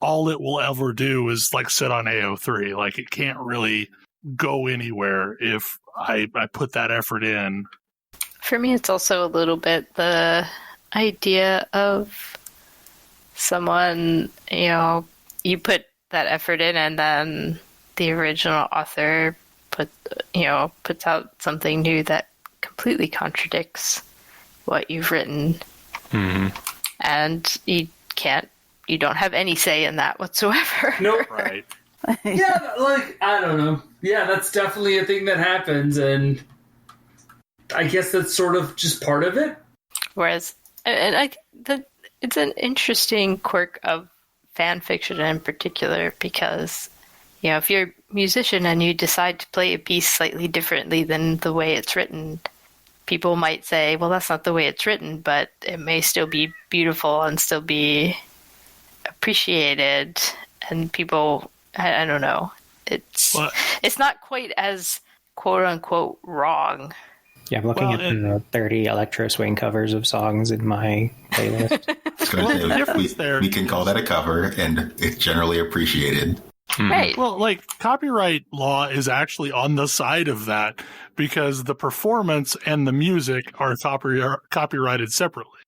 all it will ever do is like sit on AO3. Like it can't really go anywhere if I put that effort in. For me, it's also a little bit the idea of someone, you put that effort in and then the original author puts out something new that completely contradicts what you've written. Mm-hmm. And you don't have any say in that whatsoever. Nope. Right. Yeah, like, I don't know. Yeah, that's definitely a thing that happens, and I guess that's sort of just part of it. Whereas, and I think that it's an interesting quirk of fan fiction in particular, because, if you're a musician and you decide to play a piece slightly differently than the way it's written, people might say, well, that's not the way it's written, but it may still be beautiful and still be appreciated, and people, I don't know, it's not quite as quote unquote wrong. Yeah, I'm looking at the 30 electro swing covers of songs in my playlist. We can call that a cover, and it's generally appreciated. Right. Well, like copyright law is actually on the side of that, because the performance and the music are copyrighted separately.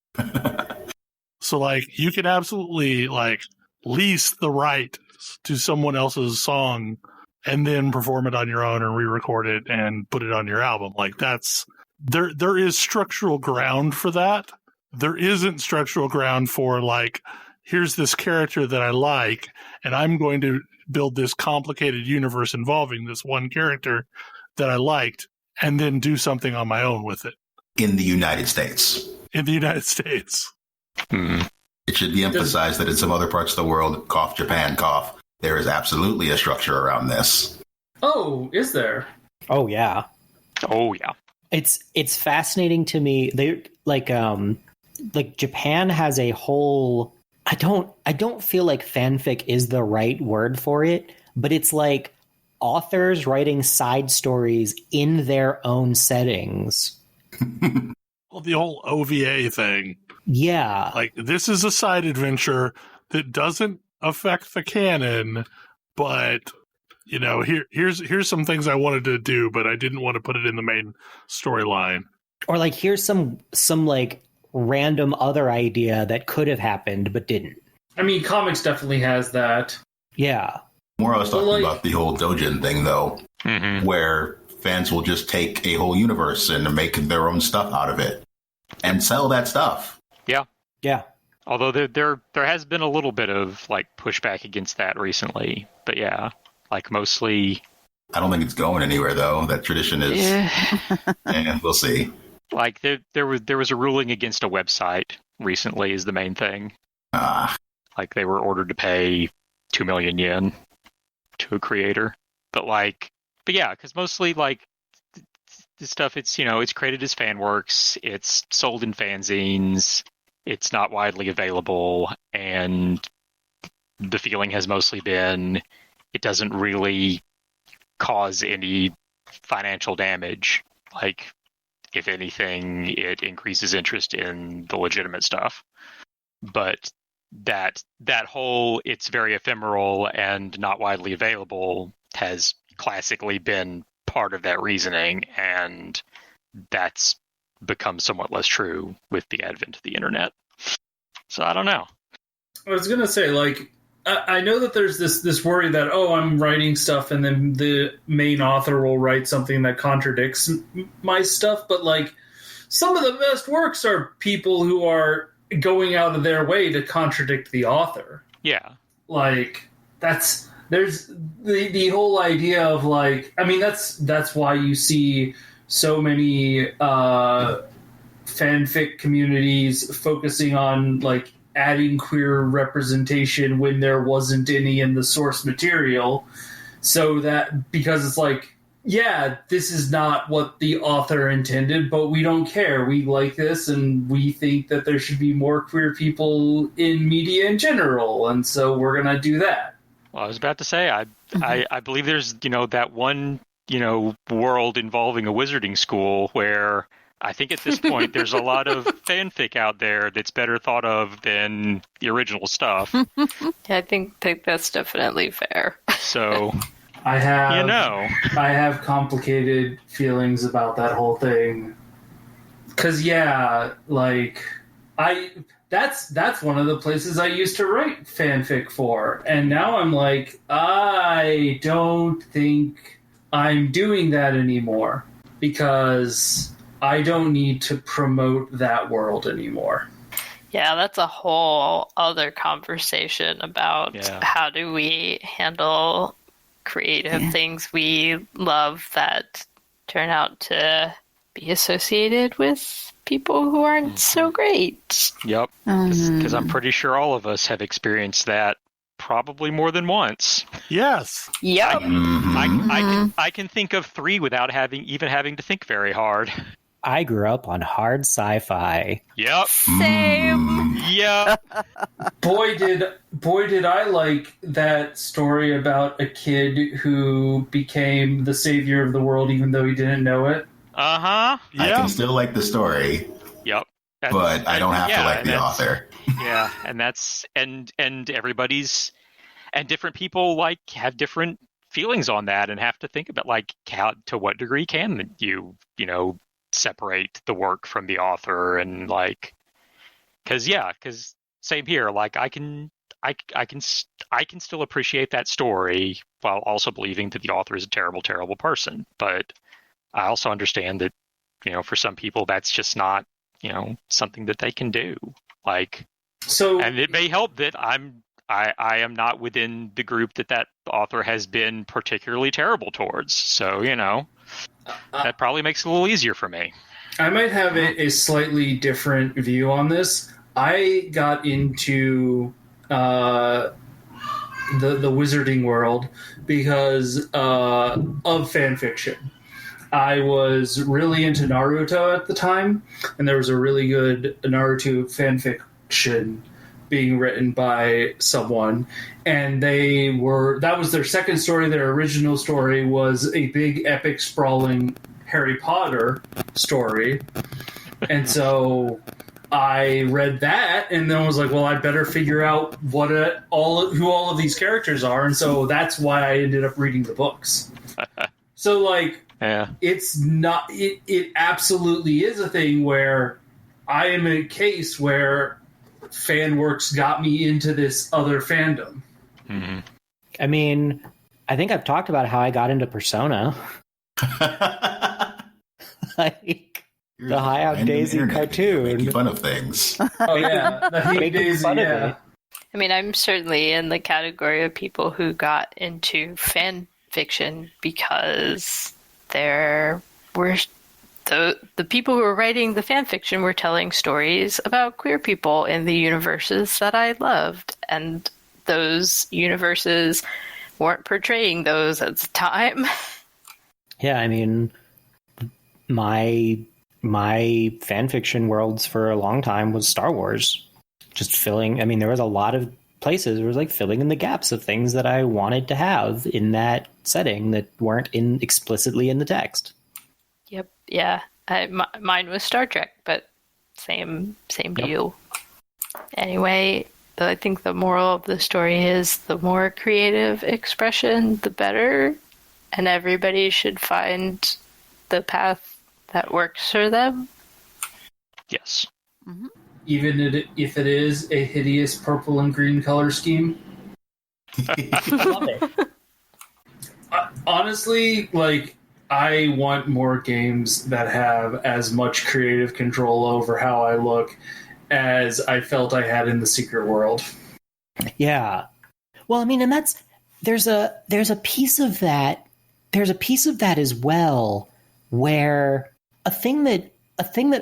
So like you can absolutely like lease the right to someone else's song and then perform it on your own and re-record it and put it on your album. Like that's there is structural ground for that. There isn't structural ground for like, here's this character that I like, and I'm going to build this complicated universe involving this one character that I liked and then do something on my own with it. In the United States. In the United States. It should be emphasized that in some other parts of the world, cough Japan, cough, there is absolutely a structure around this. Oh, is there? Oh, yeah. Oh, yeah. It's fascinating to me. They like Japan has a whole, I don't feel like fanfic is the right word for it, but it's like authors writing side stories in their own settings. Well, the whole OVA thing. Yeah. Like, this is a side adventure that doesn't affect the canon, but, here's some things I wanted to do, but I didn't want to put it in the main storyline. Or like, here's some like random other idea that could have happened but didn't. I mean, comics definitely has that. Yeah. More I was talking about the whole Dojin thing, though, where fans will just take a whole universe and make their own stuff out of it and sell that stuff. Yeah. Yeah. Although there has been a little bit of like pushback against that recently, but yeah, like mostly. I don't think it's going anywhere, though. That tradition is. Yeah, we'll see. Like there was a ruling against a website recently is the main thing. Like they were ordered to pay 2 million yen to a creator, but yeah, because mostly like this stuff, it's it's created as fan works, it's sold in fanzines, it's not widely available, and the feeling has mostly been it doesn't really cause any financial damage. Like, if anything, it increases interest in the legitimate stuff. But that whole it's very ephemeral and not widely available has classically been part of that reasoning, and that's become somewhat less true with the advent of the internet. So I don't know. I was gonna say, like, I know that there's this worry that, I'm writing stuff and then the main author will write something that contradicts my stuff, but like some of the best works are people who are going out of their way to contradict the author. Yeah. Like there's the whole idea of like, I mean, that's why you see so many fanfic communities focusing on like adding queer representation when there wasn't any in the source material, so that because it's like, yeah, this is not what the author intended, but we don't care. We like this, and we think that there should be more queer people in media in general, and so we're gonna do that. Well, I was about to say, I believe there's that one world involving a wizarding school where I think at this point there's a lot of fanfic out there that's better thought of than the original stuff. Yeah, I think that's definitely fair. So I have complicated feelings about that whole thing. 'Cause that's one of the places I used to write fanfic for, and now I'm like, I don't think I'm doing that anymore because I don't need to promote that world anymore. Yeah, that's a whole other conversation about how do we handle creative things we love that turn out to be associated with people who aren't so great. Yep, because I'm pretty sure all of us have experienced that probably more than once. Yes. Yep. I can think of 3 without having to think very hard. I grew up on hard sci-fi. Yep. Same. Yep. Boy, did I like that story about a kid who became the savior of the world even though he didn't know it. Uh-huh. Yeah. I can still like the story. Yep. But I don't have to like the author. Yeah, and that's and everybody's and different people like have different feelings on that and have to think about like how, to what degree can you separate the work from the author, and like because same here, like I can still appreciate that story while also believing that the author is a terrible person, but I also understand that for some people that's just not something that they can do, like, so, and it may help that I am not within the group that author has been particularly terrible towards, so that probably makes it a little easier for me. I might have a slightly different view on this. I got into the wizarding world because of fan fiction. I was really into Naruto at the time, and there was a really good Naruto fan fiction being written by someone, and that was their second story. Their original story was a big epic sprawling Harry Potter story, and so I read that and then was like, well, I better figure out who all of these characters are, and so that's why I ended up reading the books. So like, yeah, it's not. It absolutely is a thing where I am in a case where fan works got me into this other fandom. Mm-hmm. I mean, I think I've talked about how I got into Persona. Like the High Out Daisy cartoon. Making fun of things. Oh yeah, the High Daisy. Yeah. I mean, I'm certainly in the category of people who got into fan fiction because there were the people who were writing the fan fiction were telling stories about queer people in the universes that I loved, and those universes weren't portraying those at the time. Yeah, I mean, my fan fiction worlds for a long time was Star Wars. Just filling, I mean, there was a lot of places where it was like filling in the gaps of things that I wanted to have in that setting that weren't explicitly in the text. Yep. Yeah. Mine was Star Trek, but same deal. Anyway, I think the moral of the story is the more creative expression, the better, and everybody should find the path that works for them. Yes. Mm-hmm. Even if it is a hideous purple and green color scheme? I love it. Honestly, like, I want more games that have as much creative control over how I look as I felt I had in the Secret World. Yeah. Well, I mean, and there's a piece of that. There's a piece of that as well, where a thing that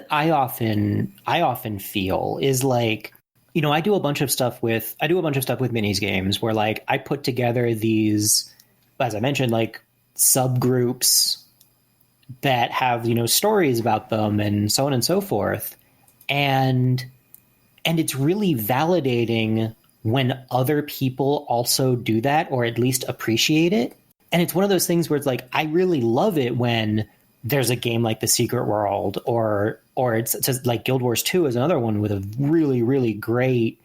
I often feel is like, you know, I do a bunch of stuff with minis games where like I put together these, as I mentioned, like subgroups that have, you know, stories about them and so on and so forth. And it's really validating when other people also do that, or at least appreciate it. And it's one of those things where it's like, I really love it when there's a game like The Secret World, or it's just like Guild Wars 2 is another one with a really, really great,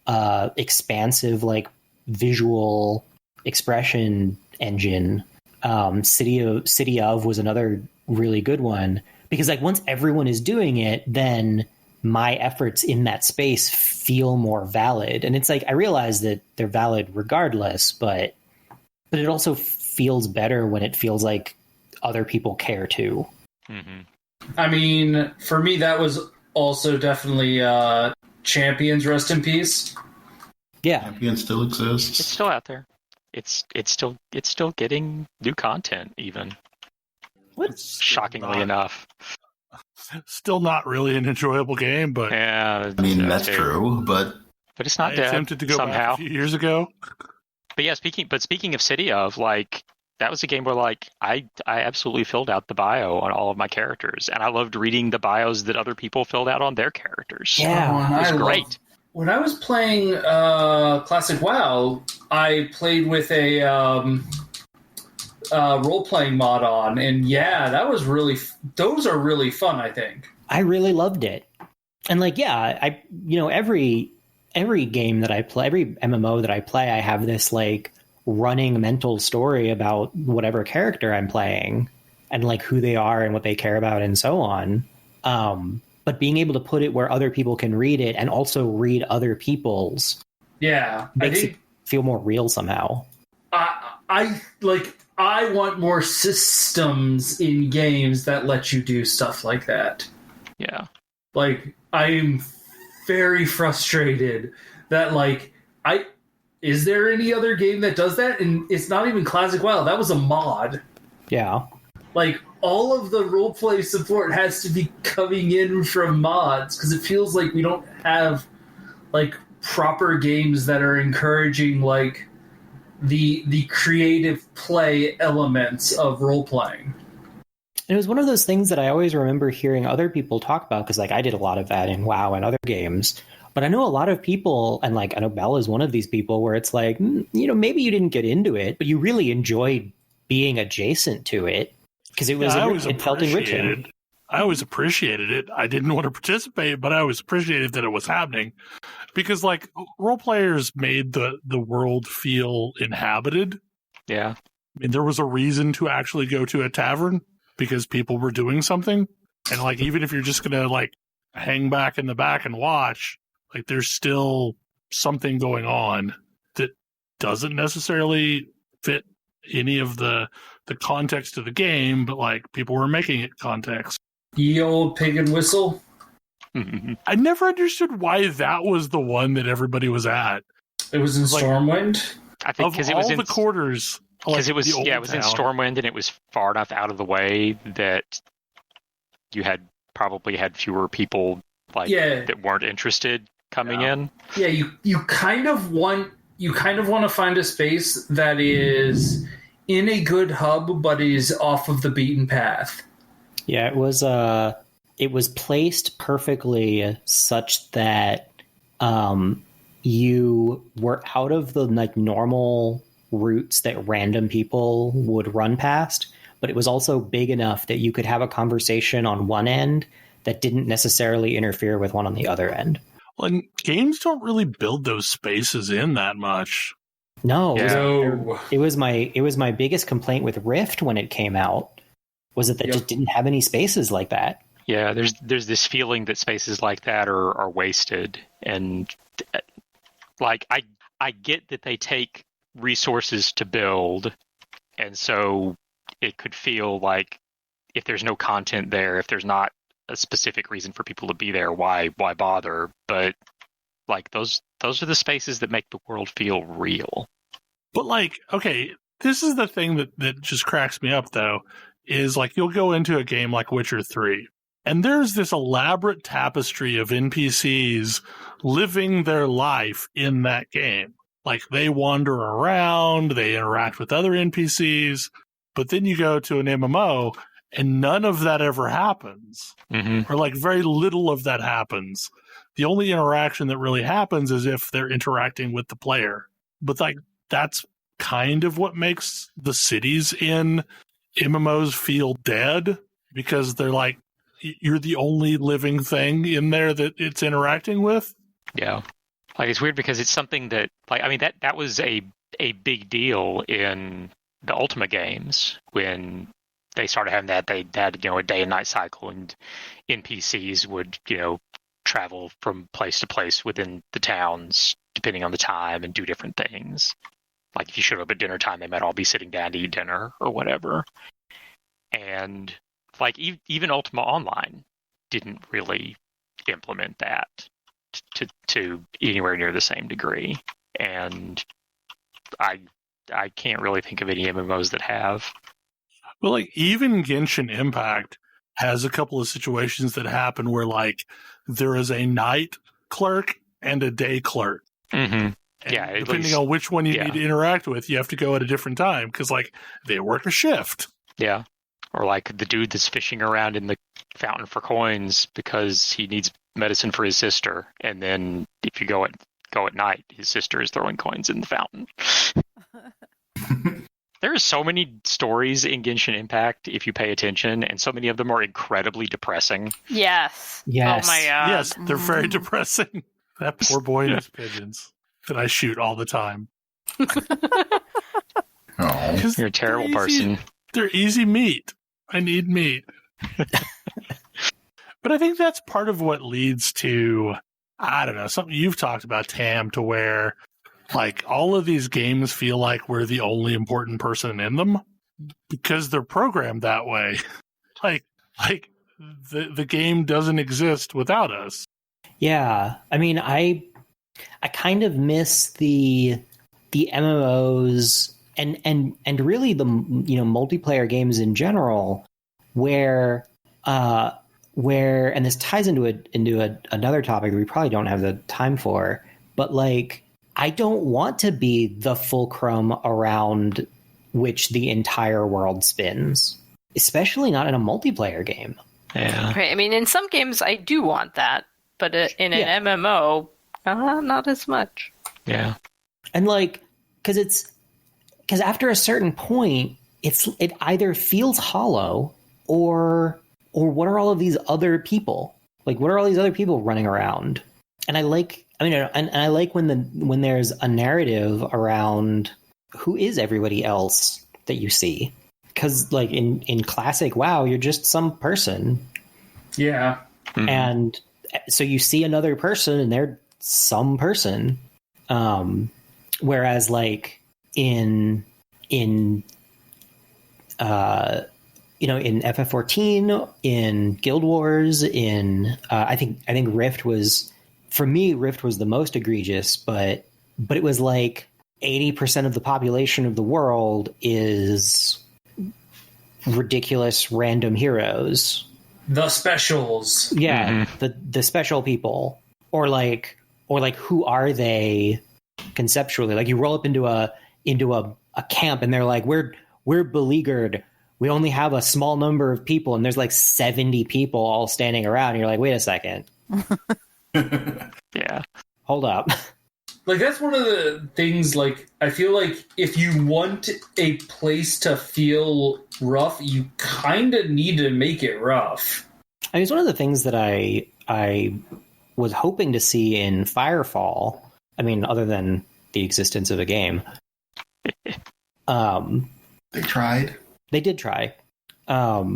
expansive, like visual expression engine. City of was another really good one, because like once everyone is doing it, then my efforts in that space feel more valid. And it's like, I realize that they're valid regardless, but it also feels better when it feels like other people care too. Mm-hmm. I mean, for me, that was also definitely Champions, rest in peace. Yeah. Champions still exists. It's still out there. It's still getting new content, even. Shockingly enough. Still not really an enjoyable game, but yeah, I mean, that's true, but it's not I dead. attempted to go somehow. back a few years ago. But yeah, speaking of City of, like, that was a game where like I absolutely filled out the bio on all of my characters, and I loved reading the bios that other people filled out on their characters. Yeah, it was great. When I was playing Classic WoW, I played with a role-playing mod on, and yeah, that was really. Those are really fun, I think. I really loved it, and like, yeah, every game that I play, every MMO that I play, I have this like running mental story about whatever character I'm playing, and like who they are and what they care about and so on. But being able to put it where other people can read it and also read other people's, makes it feel more real somehow. I want more systems in games that let you do stuff like that. Yeah. Like, I'm very frustrated that, like, is there any other game that does that? And it's not even Classic WoW. That was a mod. Yeah. Like, all of the roleplay support has to be coming in from mods, because it feels like we don't have, like, proper games that are encouraging, like, the creative play elements of role-playing. And it was one of those things that I always remember hearing other people talk about, because like I did a lot of that in WoW and other games. But I know a lot of people, and like I know Belle is one of these people, where it's like, you know, maybe you didn't get into it, but you really enjoyed being adjacent to it because it was it felt enriching. I always appreciated it. I didn't want to participate, but I always appreciated that it was happening, because like role players made the world feel inhabited. Yeah. I mean, there was a reason to actually go to a tavern, because people were doing something. And like, even if you're just going to like hang back in the back and watch, like there's still something going on that doesn't necessarily fit any of the context of the game, but like people were making it context. Ye old pig and whistle. I never understood why that was the one that everybody was at. It was in Stormwind. I think because it was in the quarters. Because it was in Stormwind, and it was far enough out of the way that you probably had fewer people that weren't interested coming in. Yeah, you kind of want to find a space that is in a good hub but is off of the beaten path. Yeah, it was placed perfectly such that you were out of the like normal routes that random people would run past, but it was also big enough that you could have a conversation on one end that didn't necessarily interfere with one on the other end. Well, and games don't really build those spaces in that much. No, yeah. It was my biggest complaint with Rift when it came out, was that just didn't have any spaces like that. Yeah, there's this feeling that spaces like that are wasted, and like I get that they take resources to build, and so it could feel like if there's no content there, if there's not a specific reason for people to be there, why bother? But like those are the spaces that make the world feel real. But like, okay, this is the thing that just cracks me up though, is like you'll go into a game like Witcher 3, and there's this elaborate tapestry of NPCs living their life in that game. Like they wander around, they interact with other NPCs, but then you go to an MMO and none of that ever happens. Mm-hmm. Or like very little of that happens. The only interaction that really happens is if they're interacting with the player. But like that's kind of what makes the cities in MMOs feel dead, because they're like, you're the only living thing in there that it's interacting with. Yeah. Like it's weird because it's something that, like, I mean, that was a big deal in the Ultima games when they started having that. They had, a day and night cycle, and NPCs would, travel from place to place within the towns depending on the time and do different things. Like if you showed up at dinner time, they might all be sitting down to eat dinner or whatever. And like even Ultima Online didn't really implement that to anywhere near the same degree. And I can't really think of any MMOs that have. Well, like even Genshin Impact has a couple of situations that happen where like there is a night clerk and a day clerk. Mm-hmm. And yeah, depending on which one you need to interact with, you have to go at a different time because like they work a shift. Yeah. Or like the dude that's fishing around in the fountain for coins because he needs medicine for his sister, and then if you go at night, his sister is throwing coins in the fountain. There are so many stories in Genshin Impact if you pay attention, and so many of them are incredibly depressing. Yes. Oh my god. Yes, they're very depressing. That poor boy and his pigeons that I shoot all the time. Oh, you're a terrible person. They're easy meat. I need meat. But I think that's part of what leads to, I don't know, something you've talked about, Tam, to where like all of these games feel like we're the only important person in them because they're programmed that way. like the game doesn't exist without us. Yeah. I mean, I kind of miss the MMOs and really the multiplayer games in general where and this ties into another topic that we probably don't have the time for, but like I don't want to be the fulcrum around which the entire world spins, especially not in a multiplayer game. Yeah. Right. I mean, in some games I do want that, but in an MMO, not as much. Yeah. And like, because after a certain point, it either feels hollow or what are all of these other people? Like, what are all these other people running around? And I like when there's a narrative around who is everybody else that you see. Because like in classic WoW, you're just some person. Yeah. Mm-hmm. And so you see another person and they're some person. Whereas like in FF14, in Guild Wars, I think Rift was, for me, Rift was the most egregious, but it was like 80% of the population of the world is ridiculous random heroes. The specials. Yeah, the special people. Or like who are they conceptually? Like you roll up into a camp and they're like, we're beleaguered. We only have a small number of people, and there's like 70 people all standing around. And you're like, wait a second. Yeah. Hold up. Like, that's one of the things, like, I feel like if you want a place to feel rough, you kind of need to make it rough. I mean, it's one of the things that I was hoping to see in Firefall. I mean, other than the existence of a game. They tried. They did try. But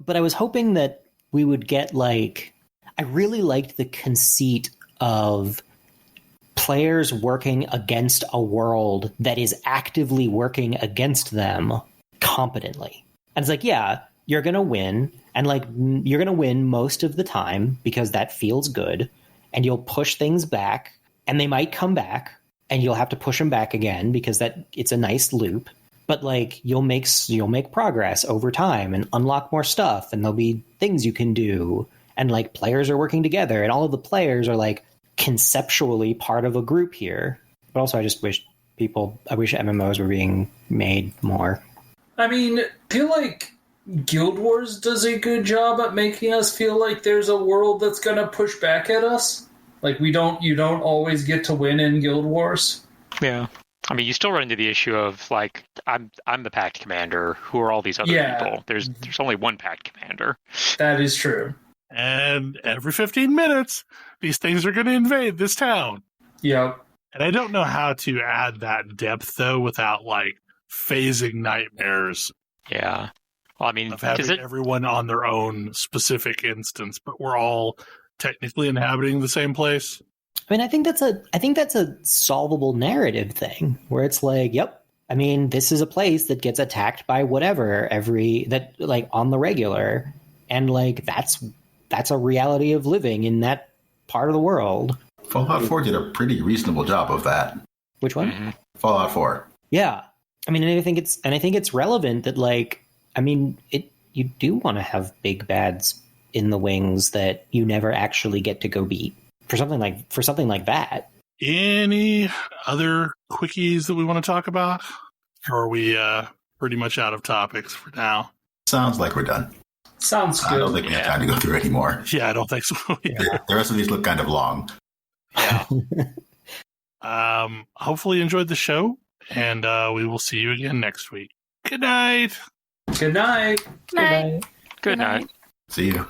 I was hoping that we would get, like... I really liked the conceit of players working against a world that is actively working against them competently. And it's like, yeah, you're going to win. And like, you're going to win most of the time because that feels good. And you'll push things back and they might come back and you'll have to push them back again because it's a nice loop. But like, you'll make progress over time and unlock more stuff. And there'll be things you can do. And like, players are working together and all of the players are like conceptually part of a group here. But also I wish MMOs were being made more. I mean, I feel like Guild Wars does a good job at making us feel like there's a world that's going to push back at us. Like, you don't always get to win in Guild Wars. Yeah. I mean, you still run into the issue of, like, I'm the Pact Commander. Who are all these other people? There's only one Pact Commander. That is true. And every 15 minutes, these things are going to invade this town. Yep. And I don't know how to add that depth, though, without, like, phasing nightmares. Yeah. Well, I mean, of having everyone on their own specific instance, but we're all technically inhabiting the same place. I mean, I think that's a solvable narrative thing where it's like, yep. I mean, this is a place that gets attacked by whatever on the regular, and like that's a reality of living in that part of the world. Fallout 4 did a pretty reasonable job of that. Which one? Mm-hmm. Fallout 4. Yeah, I mean, and I think it's relevant that like, I mean, you do want to have big bads in the wings that you never actually get to go beat for something like that. Any other quickies that we want to talk about? Or are we pretty much out of topics for now? Sounds like we're done. Sounds good. I don't think we have time to go through any more. Yeah, I don't think so. Yeah. The rest of these look kind of long. Yeah. Hopefully you enjoyed the show, and we will see you again next week. Good night. Good night. Good night. Good night. See you.